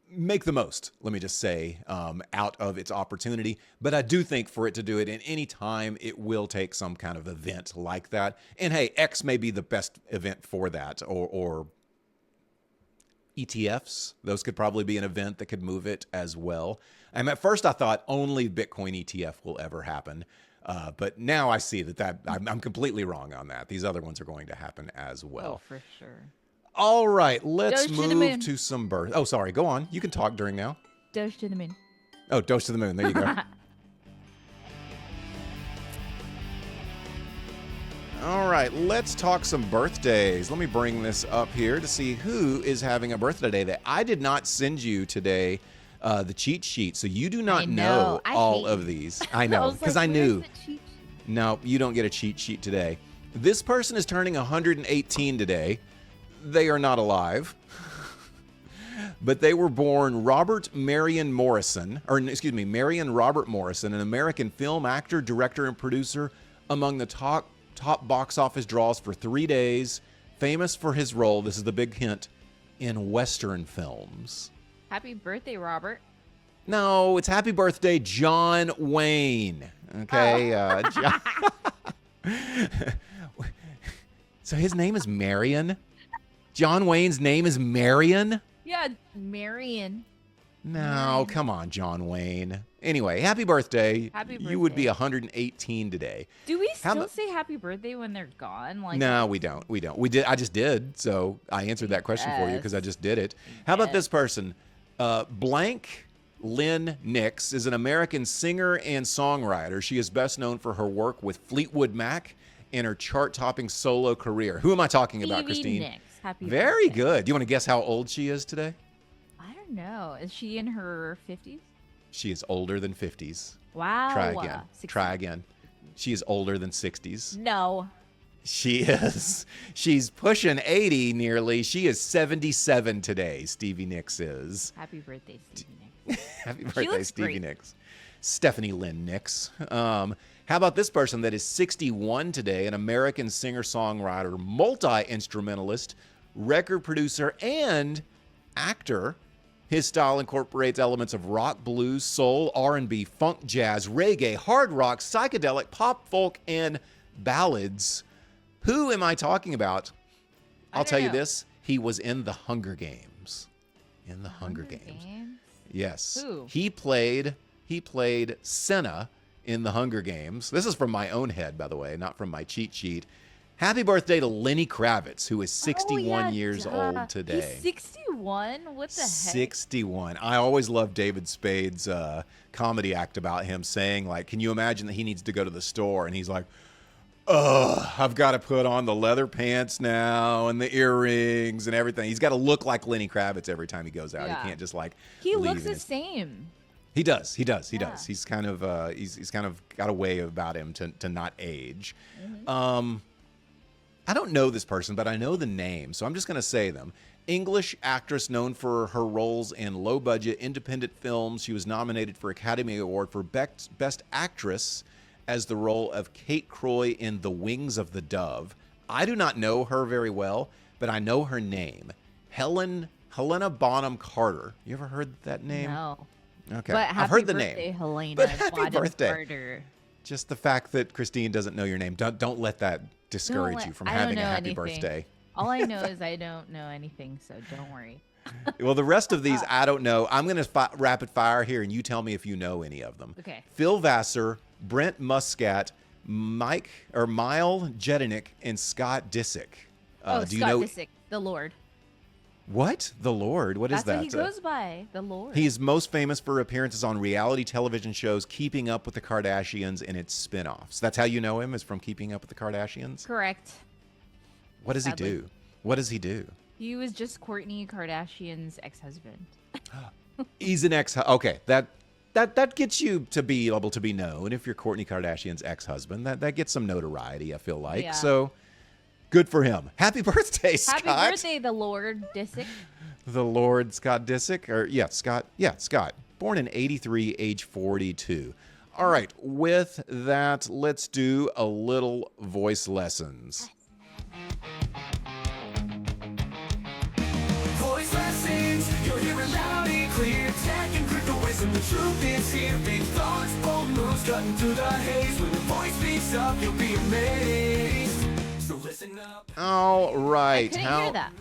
make the most, let me just say, out of its opportunity. But I do think for it to do it in any time, it will take some kind of event like that. And hey, X may be the best event for that, or ETFs. Those could probably be an event that could move it as well. At first I thought only Bitcoin ETF will ever happen. But now I see that I'm completely wrong on that. These other ones are going to happen as well. Oh, for sure. All right, let's Doge to the move moon. to some birth. Oh, sorry. Go on. You can talk during now. Doge to the moon. Oh, Doge to the moon. There you go. All right, let's talk some birthdays. Let me bring this up here to see who is having a birthday today. That I did not send you today the cheat sheet, so you do not know all of these. I know, because I knew. No, you don't get a cheat sheet today. This person is turning 118 today. They are not alive. But they were born Marion Robert Morrison, an American film actor, director, and producer, among the top box office draws for 3 days, famous for his role, this is the big hint, in Western films. Happy birthday, Robert. No, it's happy birthday, John Wayne. Okay. John. So his name is Marion? John Wayne's name is Marion? Yeah, Marion. No, come on, John Wayne. Anyway, happy birthday. Happy birthday. You would be 118 today. Do we still say happy birthday when they're gone? Like, no, we don't. We don't. We did. I just did. So I answered that question for you because I just did it. How about this person? Blank Lynn Nix is an American singer and songwriter. She is best known for her work with Fleetwood Mac and her chart-topping solo career. Who am I talking about, Christine? Nix. Happy Very birthday. good. Do you want to guess how old she is today? I don't know. Is she in her 50s? She is older than 50s. Wow. Try again. 60. Try again. She is older than 60s. No. She is. She's pushing 80 nearly. She is 77 today, Stevie Nicks is. Happy birthday, Stevie Nicks. Happy birthday, Stevie Nicks. Stephanie Lynn Nicks. How about this person that is 61 today, an American singer-songwriter, multi-instrumentalist, record producer, and actor. His style incorporates elements of rock, blues, soul, R&B, funk, jazz, reggae, hard rock, psychedelic, pop, folk, and ballads. Who am I talking about? I'll tell you this. He was in the Hunger Games. In the Hunger Games. Yes. Who? He played Senna in the Hunger Games. This is from my own head, by the way, not from my cheat sheet. Happy birthday to Lenny Kravitz, who is 61 years old today. He's 61? What the heck? 61. I always loved David Spade's comedy act about him saying, like, can you imagine that he needs to go to the store? And he's like, I've got to put on the leather pants now and the earrings and everything. He's got to look like Lenny Kravitz every time he goes out. Yeah. He can't just like He leave looks in the his... same. He does. He does. Yeah. He's kind of he's kind of got a way about him to not age. I don't know this person, but I know the name, so I'm just going to say them. English actress known for her roles in low-budget independent films. She was nominated for Academy Award for Best Actress as the role of Kate Croy in The Wings of the Dove. I do not know her very well, but I know her name. Helena Bonham Carter. You ever heard that name? No. Okay. But I've heard the birthday, name. Helena But happy Bonham birthday. Carter. Just the fact that Christine doesn't know your name. Don't let that discourage you from I don't having a know happy anything. birthday. All I know is I don't know anything, so don't worry. Well, the rest of these, I don't know. I'm going to rapid fire here, and you tell me if you know any of them. Okay. Phil Vassar, Brent Muscat, Mile Jedinek, and Scott Disick. Scott do you know Disick, the Lord. what? The Lord? What is That's that? what he goes by, the Lord. He's most famous for appearances on reality television shows Keeping Up with the Kardashians and its spin-offs. That's how you know him, is from Keeping Up with the Kardashians? Correct. What does Sadly. he do? What does he do? He was just Kourtney Kardashian's ex-husband. He's an ex. Okay, that gets you to be able to be known if you're Kourtney Kardashian's ex-husband. That gets some notoriety, I feel like. Yeah. So good for him. Happy birthday, Scott. Happy birthday, the Lord Disick. The Lord Scott Disick, or Scott. Born in 83, age 42. All right, with that, let's do a little voice lessons. Voice lessons, you'll hear it loud and clear. Tech and crypto wisdom, the truth is here. Big thoughts, bold moves, cutting through the haze. When the voice speaks up, you'll be amazed. So listen up. All right. I couldn't hear that.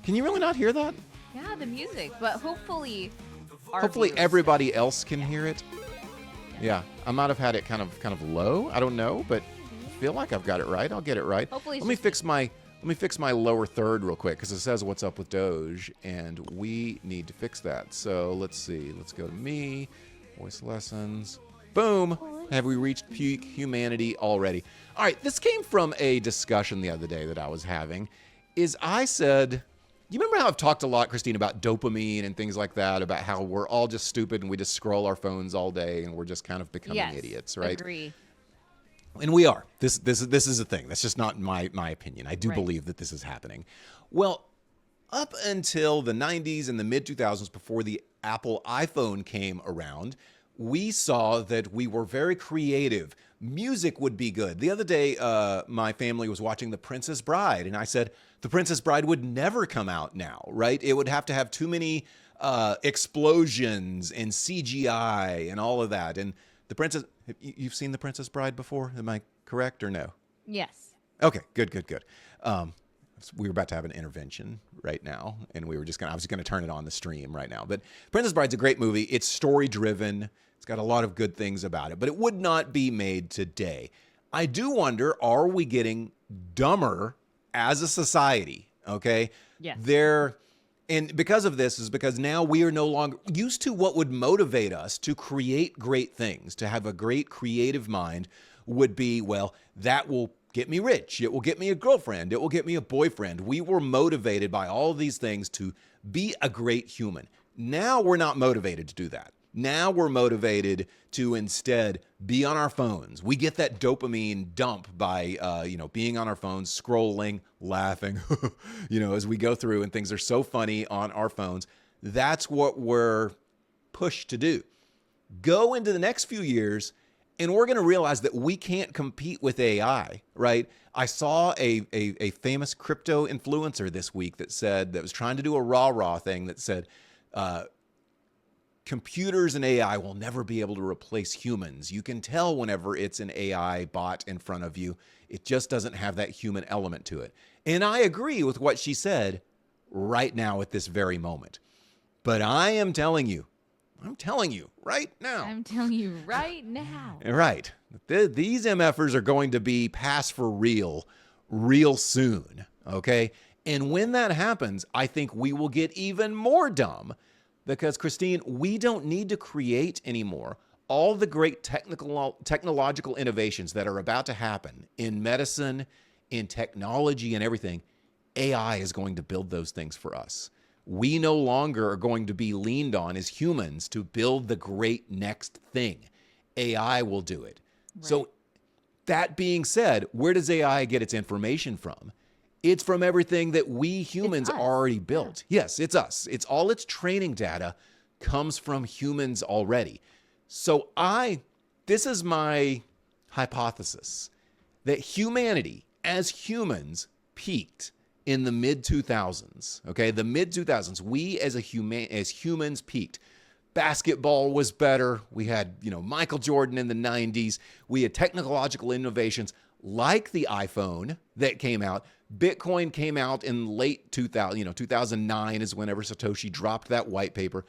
Can you really not hear that? Yeah, the music, but hopefully our Hopefully viewers- everybody else can hear it. Yeah, I might have had it kind of low. I don't know, but I feel like I've got it right. I'll get it right. Hopefully it's let me just fix my lower third real quick because it says what's up with Doge, and we need to fix that. So let's see. Let's go to me, voice lessons. Boom. Have we reached peak humanity already? All right. This came from a discussion the other day that I was having. I said, you remember how I've talked a lot, Christine, about dopamine and things like that, about how we're all just stupid and we just scroll our phones all day and we're just kind of becoming Yes, idiots, right? Agree. And we are. This is a thing. That's just not my opinion. I do Right. believe that this is happening. Well, up until the 90s and the mid 2000s, before the Apple iPhone came around, we saw that we were very creative. Music would be good. The other day, my family was watching The Princess Bride, and I said, The Princess Bride would never come out now, right? It would have to have too many explosions and CGI and all of that. And the Princess, you've seen The Princess Bride before? Am I correct or no? Yes. Okay, good. We were about to have an intervention right now, and I was gonna turn it on the stream right now. But Princess Bride's a great movie. It's story driven. It's got a lot of good things about it, but it would not be made today. I do wonder, are we getting dumber as a society? Okay. Yes. And because of this is because now we are no longer used to what would motivate us to create great things, to have a great creative mind would be, well, that will get me rich. It will get me a girlfriend. It will get me a boyfriend. We were motivated by all of these things to be a great human. Now we're not motivated to do that. Now we're motivated to instead be on our phones. We get that dopamine dump by, being on our phones, scrolling, laughing, as we go through, and things are so funny on our phones. That's what we're pushed to do. Go into the next few years, and we're going to realize that we can't compete with AI, right? I saw a famous crypto influencer this week that was trying to do a rah-rah thing that said, computers and AI will never be able to replace humans. You can tell whenever it's an AI bot in front of you. It just doesn't have that human element to it. And I agree with what she said right now at this very moment. But I'm telling you right now. I'm telling you right now. Right. These MFers are going to be passed for real soon. Okay. And when that happens, I think we will get even more dumb because, Christine, we don't need to create anymore all the great technological innovations that are about to happen in medicine, in technology, and everything. AI is going to build those things for us. We no longer are going to be leaned on as humans to build the great next thing. AI will do it. Right. So that being said, where does AI get its information from? It's from everything that we humans already built. Yeah. Yes, it's us. It's all its training data comes from humans already. So this is my hypothesis that humanity as humans peaked in the mid-2000s, okay? The mid-2000s, we as humans peaked. Basketball was better. We had, Michael Jordan in the 90s. We had technological innovations like the iPhone that came out. Bitcoin came out in late 2000, 2009 is whenever Satoshi dropped that white paper.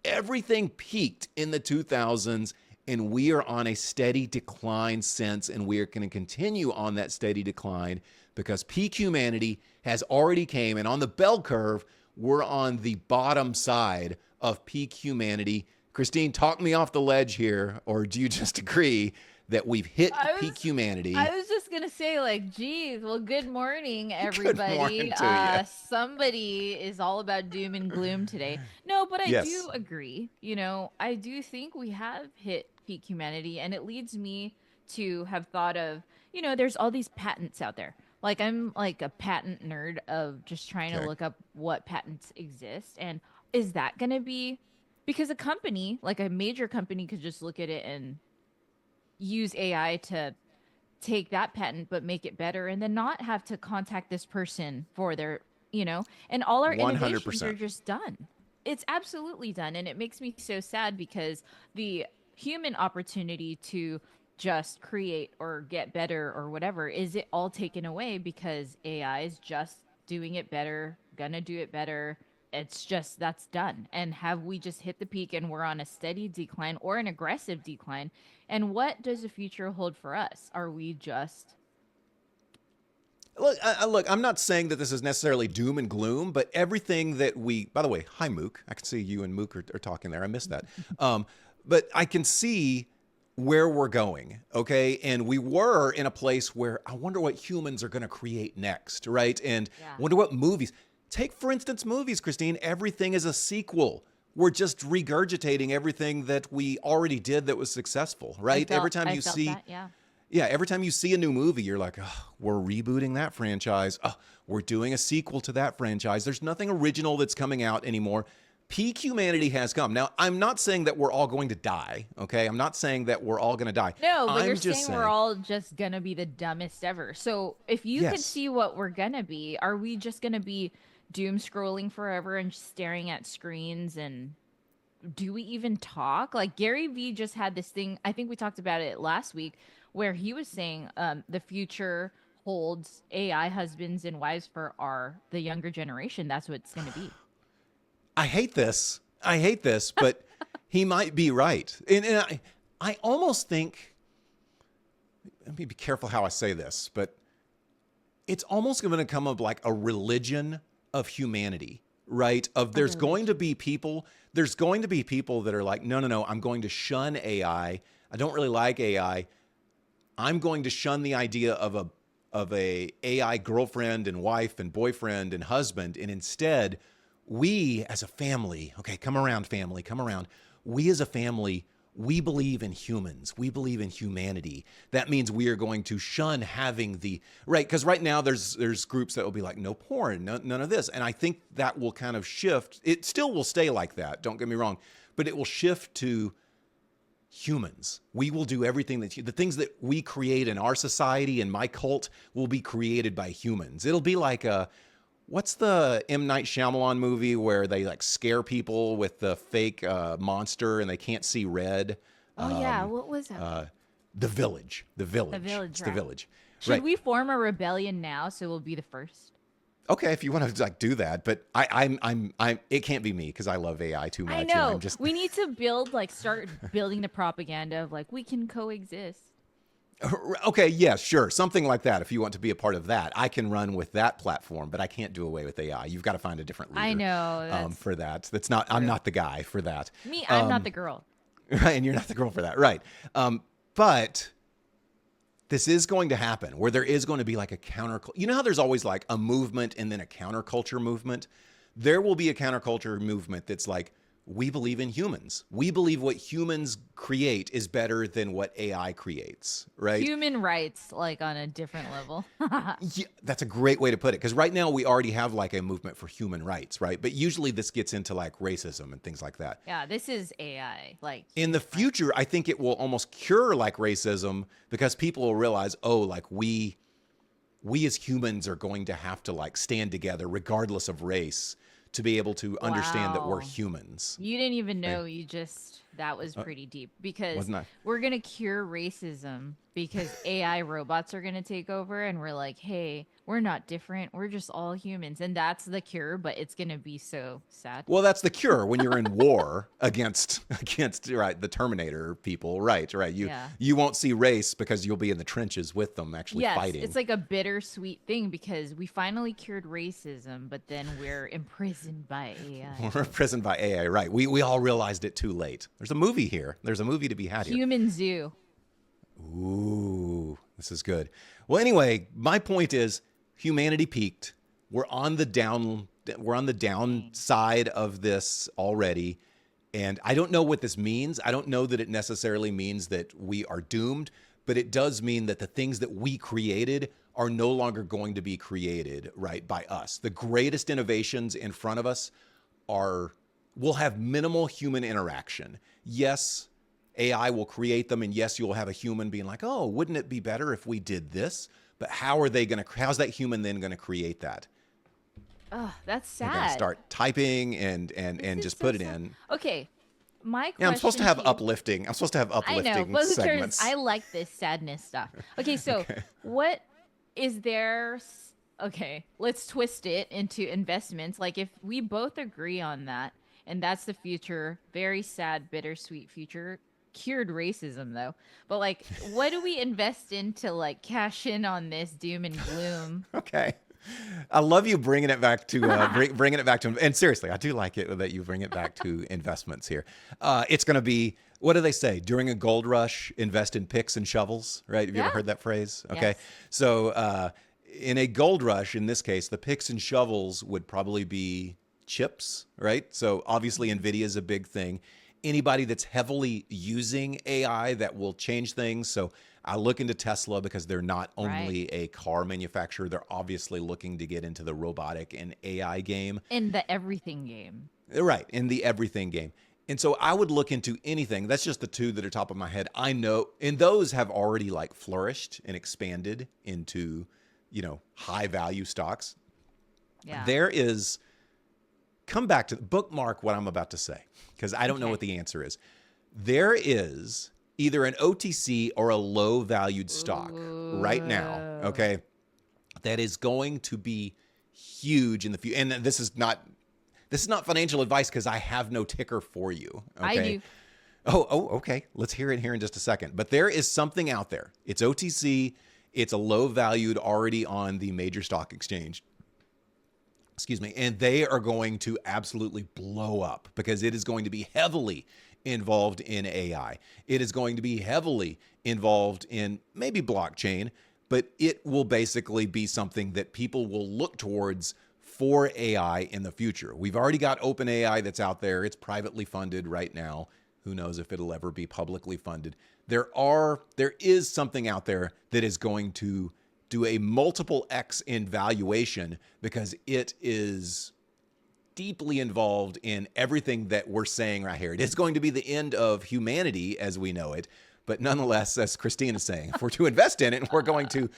Everything peaked in the 2000s, and we are on a steady decline since, and we are going to continue on that steady decline because peak humanity has already came, and on the bell curve, we're on the bottom side of peak humanity. Christine, talk me off the ledge here, or do you just agree that we've hit peak humanity? I was just going to say, geez, well, good morning, everybody. Good morning to you. Somebody is all about doom and gloom today. No, but I Yes. do agree. I do think we have hit peak humanity, and it leads me to have thought of, there's all these patents out there. I'm like a patent nerd of just trying to look up what patents exist. And is that going to be, because a company, like a major company, could just look at it and use AI to take that patent, but make it better and then not have to contact this person for their, and all our 100%. innovations are just done. It's absolutely done. And it makes me so sad because the human opportunity to just create or get better or whatever, is it all taken away because AI is just doing it better, gonna do it better. It's just, that's done. And have we just hit the peak and we're on a steady decline or an aggressive decline? And what does the future hold for us? Are we just... Look, I'm not saying that this is necessarily doom and gloom, but everything that by the way, hi, Mook. I can see you and Mook are talking there. I missed that. But I can see where we're going, okay? And we were in a place where I wonder what humans are going to create next, right? And wonder what movies. Take, for instance, movies, Christine. Everything is a sequel. We're just regurgitating everything that we already did that was successful, right? Every time you see... every time you see a new movie, you're like, oh, we're rebooting that franchise. Oh, we're doing a sequel to that franchise. There's nothing original that's coming out anymore. Peak humanity has come. Now, I'm not saying that we're all going to die, okay? I'm not saying that we're all going to die. No, but you're saying we're all just going to be the dumbest ever. So if you can see what we're going to be, are we just going to be doom scrolling forever and staring at screens? And do we even talk? Gary Vee just had this thing, I think we talked about it last week, where he was saying the future holds AI husbands and wives for the younger generation. That's what it's going to be. I hate this, but he might be right. And I almost think, let me be careful how I say this, but it's almost going to come up like a religion of humanity, right? There's going to be people that are like, no, I'm going to shun AI. I don't really like AI. I'm going to shun the idea of a AI girlfriend and wife and boyfriend and husband, and instead, we as a family, okay, come around, family, come around. We as a family, we believe in humans. We believe in humanity. That means we are going to shun having right, because right now there's groups that will be like, no porn, none of this. And I think that will kind of shift. It still will stay like that, don't get me wrong, but it will shift to humans. We will do everything the things that we create in our society and my cult will be created by humans. It'll be like what's the M. Night Shyamalan movie where they scare people with the fake monster and they can't see red? Oh, what was that? The Village. The Village. The Village. It's The Village. Should we form a rebellion now so we'll be the first? Okay, if you want to like do that, but I'm. It can't be me because I love AI too much. I And know. I'm just We need to start building the propaganda of like we can coexist. okay. Yeah, sure, something like that. If you want to be a part of that, I can run with that platform, but I can't do away with AI. You've got to find a different leader. I know. That's For that. That's not. I'm not the guy for that. me. I'm not the girl. Right, and you're not the girl for that, right? But this is going to happen where there is going to be like a counter. You know how there's always like a movement and then a counterculture movement? There will be a counterculture movement that's like, we believe in humans. We believe what humans create is better than what AI creates, right? Human rights, like on a different level. Yeah, that's a great way to put it. Because right now we already have like a movement for human rights, right? But usually this gets into like racism and things like that. Yeah, this is AI. Like In the future, I think it will almost cure like racism because people will realize, oh, like we as humans are going to have to like stand together regardless of race to be able to understand that we're Wow. humans. You didn't even know. That was pretty deep because Wasn't I? we're going to cure racism because AI robots are going to take over and we're like, hey, we're not different. We're just all humans. And that's the cure, but it's going to be so sad. Well, that's the cure when you're in war against right the Terminator people, right? Yeah. You won't see race because you'll be in the trenches with them actually Yes, fighting. it's like a bittersweet thing because we finally cured racism, but then we're imprisoned by AI. We're imprisoned by AI, right? We all realized it too late. There's a movie here. There's a movie to be had here. Human Zoo. Ooh, this is good. Well, anyway, my point is humanity peaked. We're on the downside of this already. And I don't know what this means. I don't know that it necessarily means that we are doomed, but it does mean that the things that we created are no longer going to be created, right, by us. The greatest innovations in front of us will have minimal human interaction. Yes, AI will create them, and yes, you'll have a human being like, "Oh, wouldn't it be better if we did this?" But how's that human then going to create that? Ugh, that's They're going to sad. start typing and This is just so put it sad. in. Okay, my question. Yeah, I'm supposed to have you- uplifting. I'm supposed to have I uplifting know, but who cares? segments. I like this sadness stuff. Okay, so what is there? Okay, let's twist it into investments. Like if we both agree on that, and that's the future, very sad, bittersweet future. Cured racism though, but like, what do we invest in to like cash in on this doom and gloom? Okay. I love you bringing it back to bringing it back to, and seriously, I do like it that you bring it back to investments here. It's going to be, what do they say? During a gold rush, invest in picks and shovels, right? Have you ever Yeah. heard that phrase? Okay. Yes. So in a gold rush, in this case, the picks and shovels would probably be chips, right? So obviously NVIDIA is a big thing. Anybody that's heavily using AI that will change things. So I look into Tesla because they're not only a car manufacturer, they're obviously looking to get into the robotic and AI game. In the everything game. Right, in the everything game. And so I would look into anything. That's just the two that are top of my head. I know, and those have already like flourished and expanded into, high value stocks. Yeah. There is, come back to bookmark what I'm about to say, because I don't know Okay. what the answer is. There is either an OTC or a low valued stock right now, okay, that is going to be huge in the future. And this is not financial advice because I have no ticker for you. Okay? I do. Oh, okay. Let's hear it here in just a second. But there is something out there. It's OTC. It's a low valued already on the major stock exchange. Excuse me. And they are going to absolutely blow up because it is going to be heavily involved in AI. It is going to be heavily involved in maybe blockchain, but it will basically be something that people will look towards for AI in the future. We've already got OpenAI that's out there. It's privately funded right now. Who knows if it'll ever be publicly funded. There is something out there that is going to do a multiple X in valuation because it is deeply involved in everything that we're saying right here. It is going to be the end of humanity as we know it. But nonetheless, as Christine is saying, if we're to invest in it, we're going to,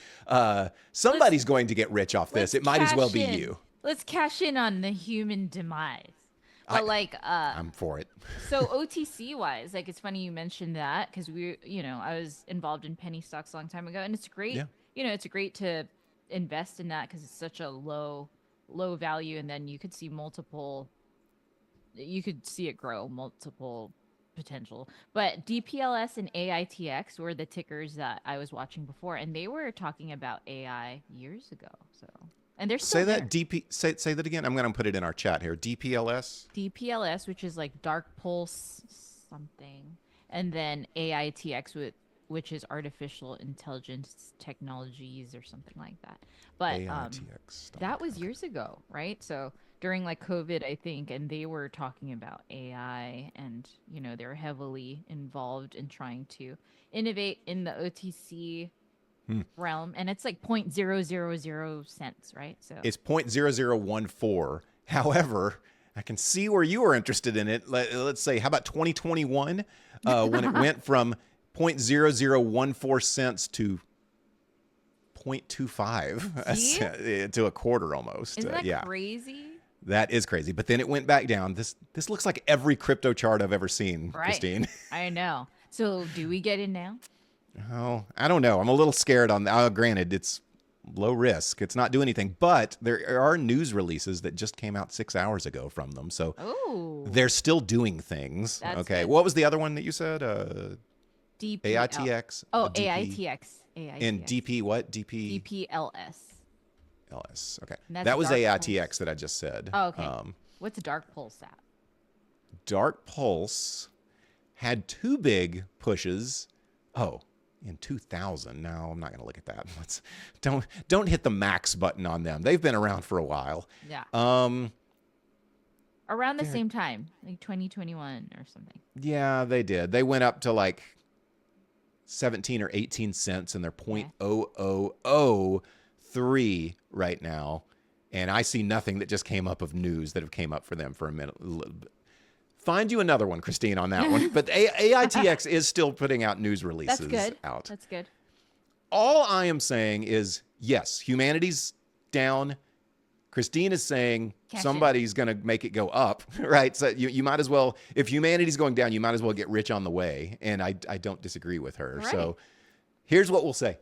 somebody's going to get rich off this. Let's It might as well cash be in. you. Let's cash in on the human demise. But I'm for it. so OTC wise, like it's funny you mentioned that because I was involved in penny stocks a long time ago, and it's great. Yeah. It's great to invest in that because it's such a low low value, and then you could see it grow multiple potential. But DPLS and AITX were the tickers that I was watching before, and they were talking about AI years ago. So, and they're still Say there. that say that again. I'm going to put it in our chat here. DPLS, which is like dark pulse something, and then AITX, which is artificial intelligence technologies or something like that. But AITX. that was years ago, right? So during like COVID, I think, and they were talking about AI, and they're heavily involved in trying to innovate in the OTC realm, and it's like 0.000 cents, right? So it's 0.0014. However, I can see where you were interested in it. Let's say, how about 2021, when it went from 0.0014 cents to 0.25 to a quarter almost. Isn't that crazy? That is crazy. But then it went back down. This looks like every crypto chart I've ever seen, right. Christine. I know. So do we get in now? Oh, I don't know. I'm a little scared on that. Granted, it's low risk. It's not doing anything. But there are news releases that just came out 6 hours ago from them. So they're still doing things. That's okay. good. What was the other one that you said? AITX. Oh, AITX. And DP what? DPLS. LS. Okay. That's That was Dark AITX Pulse. that I just said. Oh, okay. What's a dark pulse at? Dark Pulse had two big pushes. Oh, in 2000. No, I'm not going to look at that. Don't hit the max button on them. They've been around for a while. Yeah. Around the same time, like 2021 or something. Yeah, they did. They went up to like 17 or 18 cents, and they're 0.0003 right now. And I see nothing that just came up of news that have came up for them for a minute. Find you another one, Christine, on that one. But AITX is still putting out news releases. That's good. Out. That's good. All I am saying is, yes, humanity's down. Christine is saying somebody's going to make it go up, right? So you might as well, if humanity's going down, you might as well get rich on the way. And I don't disagree with her. Right. So here's what we'll say.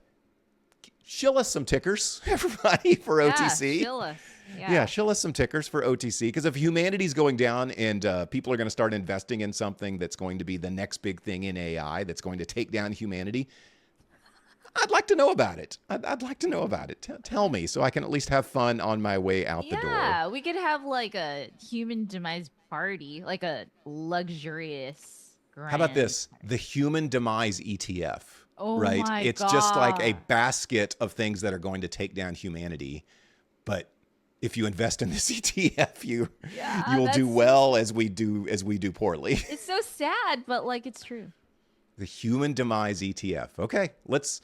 Shill us some tickers, everybody, for OTC. Shill us. Yeah, shill us some tickers for OTC. Because if humanity's going down and people are going to start investing in something that's going to be the next big thing in AI, that's going to take down humanity, I'd like to know about it. I'd like to know about it. Tell me so I can at least have fun on my way out the door. Yeah, we could have like a human demise party, like a luxurious grand How about this? The human demise ETF. Oh right? my It's just like a God. basket of things that are going to take down humanity. But if you invest in this ETF, you will do that's- well as we do poorly. It's so sad, but like it's true. The human demise ETF. Okay, let's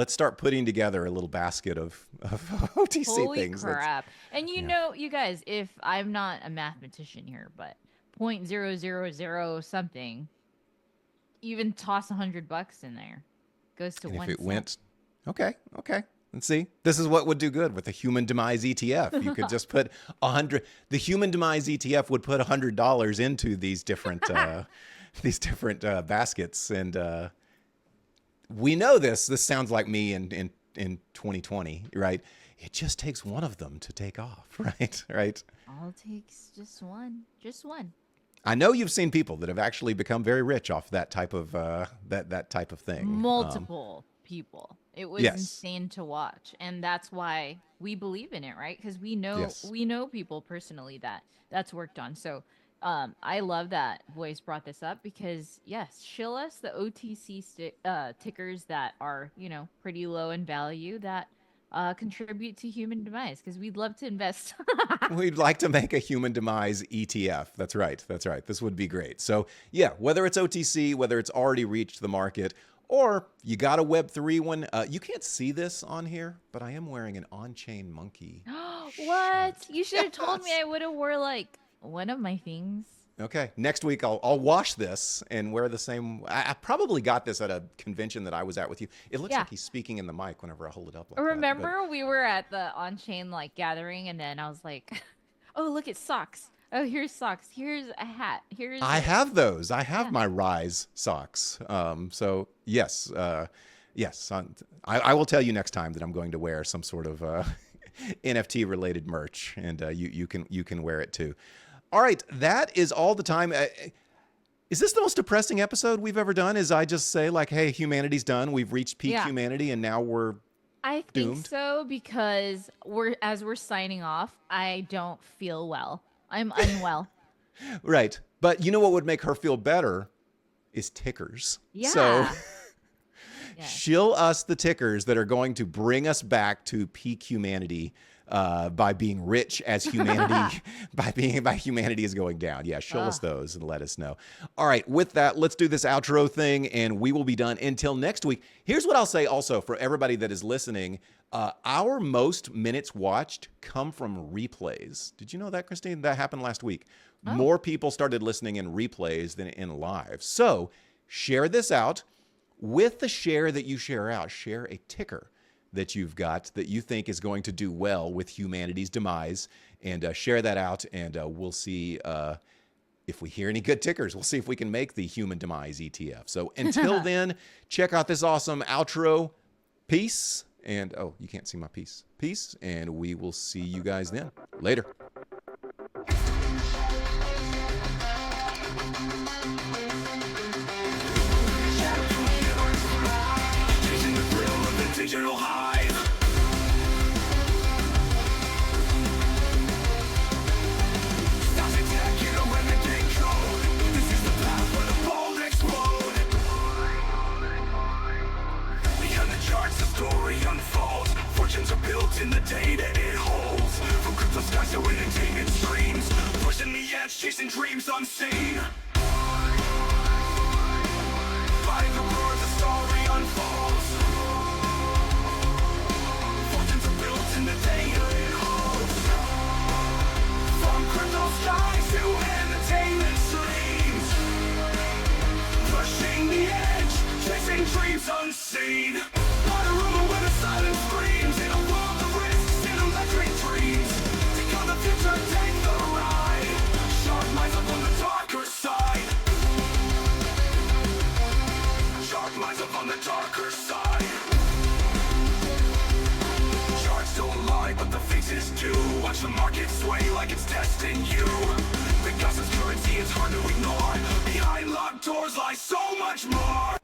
start putting together a little basket of OTC Holy things. crap. And you know, you guys, if I'm not a mathematician here, but 0.000 something, even toss $100 in there. Goes to And 1 if it cent. went, okay. Let's see. This is what would do good with the human demise ETF. You could just put 100. The human demise ETF would put $100 into these different baskets, and we know this. This sounds like me in 2020, right? It just takes one of them to take off, right? Right. All it takes just one. I know you've seen people that have actually become very rich off that type of that type of thing. Multiple people. It was Yes. insane to watch, and that's why we believe in it, right? Because we know Yes. people personally that's worked on. So I love that Voice brought this up because yes, shill us the OTC tickers that are pretty low in value that contribute to human demise because we'd love to invest. We'd like to make a human demise ETF. That's right. This would be great. So yeah, whether it's OTC, whether it's already reached the market, or you got a Web3 one, you can't see this on here, but I am wearing an on-chain monkey. What? You should have told me. I would have wore like one of my things. Okay, next week I'll wash this and wear the same. I probably got this at a convention that I was at with you. It looks Yeah. like he's speaking in the mic whenever I hold it up like that, Remember we were at the on-chain like gathering, and then I was like, "Oh, look at socks. Oh, here's socks. Here's a hat. Here's." I have those. I have my Rise socks. So yes, yes. I will tell you next time that I'm going to wear some sort of NFT related merch, and you can wear it too. All right, that is all the time. Is this the most depressing episode we've ever done? Is I just say like, hey, humanity's done. We've reached peak humanity, and now we're I doomed? think so, because as we're signing off, I don't feel well. I'm unwell. Right. But you know what would make her feel better is tickers. Yeah. So Yeah. shill us the tickers that are going to bring us back to peak humanity by being rich as humanity, by humanity is going down. Yeah, shill us those and let us know. All right, with that, let's do this outro thing, and we will be done until next week. Here's what I'll say also for everybody that is listening. Our most minutes watched come from replays. Did you know that, Christine? That happened last week. More people started listening in replays than in live. So share this out. With the share that you share out, share a ticker that you've got that you think is going to do well with humanity's demise, and share that out, and we'll see if we hear any good tickers. We'll see if we can make the human demise ETF. So until then, check out this awesome outro. Peace. And, oh, you can't see my piece. Peace, and we will see you guys then. Later. Chasing the thrill of the digital hive. Stop attacking a renegade code. This is the path where the bold explode. Behind the charts, the story unfolds. Fortunes are built in the data it holds. From crypto skies to entertainment streams, pushing the edge, chasing dreams unseen. By the roar, the story unfolds. Fortunes are built in the data it holds. From crypto skies to entertainment streams, pushing the edge, chasing dreams unseen. By the rumor where the silence screams, in a world of risks and electric dreams. Take on the future, take the ride. Sharp minds up on the darker side. Sharp minds up on the darker side. Charts don't lie, but the faces do. Watch the market sway like it's testing you. The gossip's currency is hard to ignore. Behind locked doors lies so much more.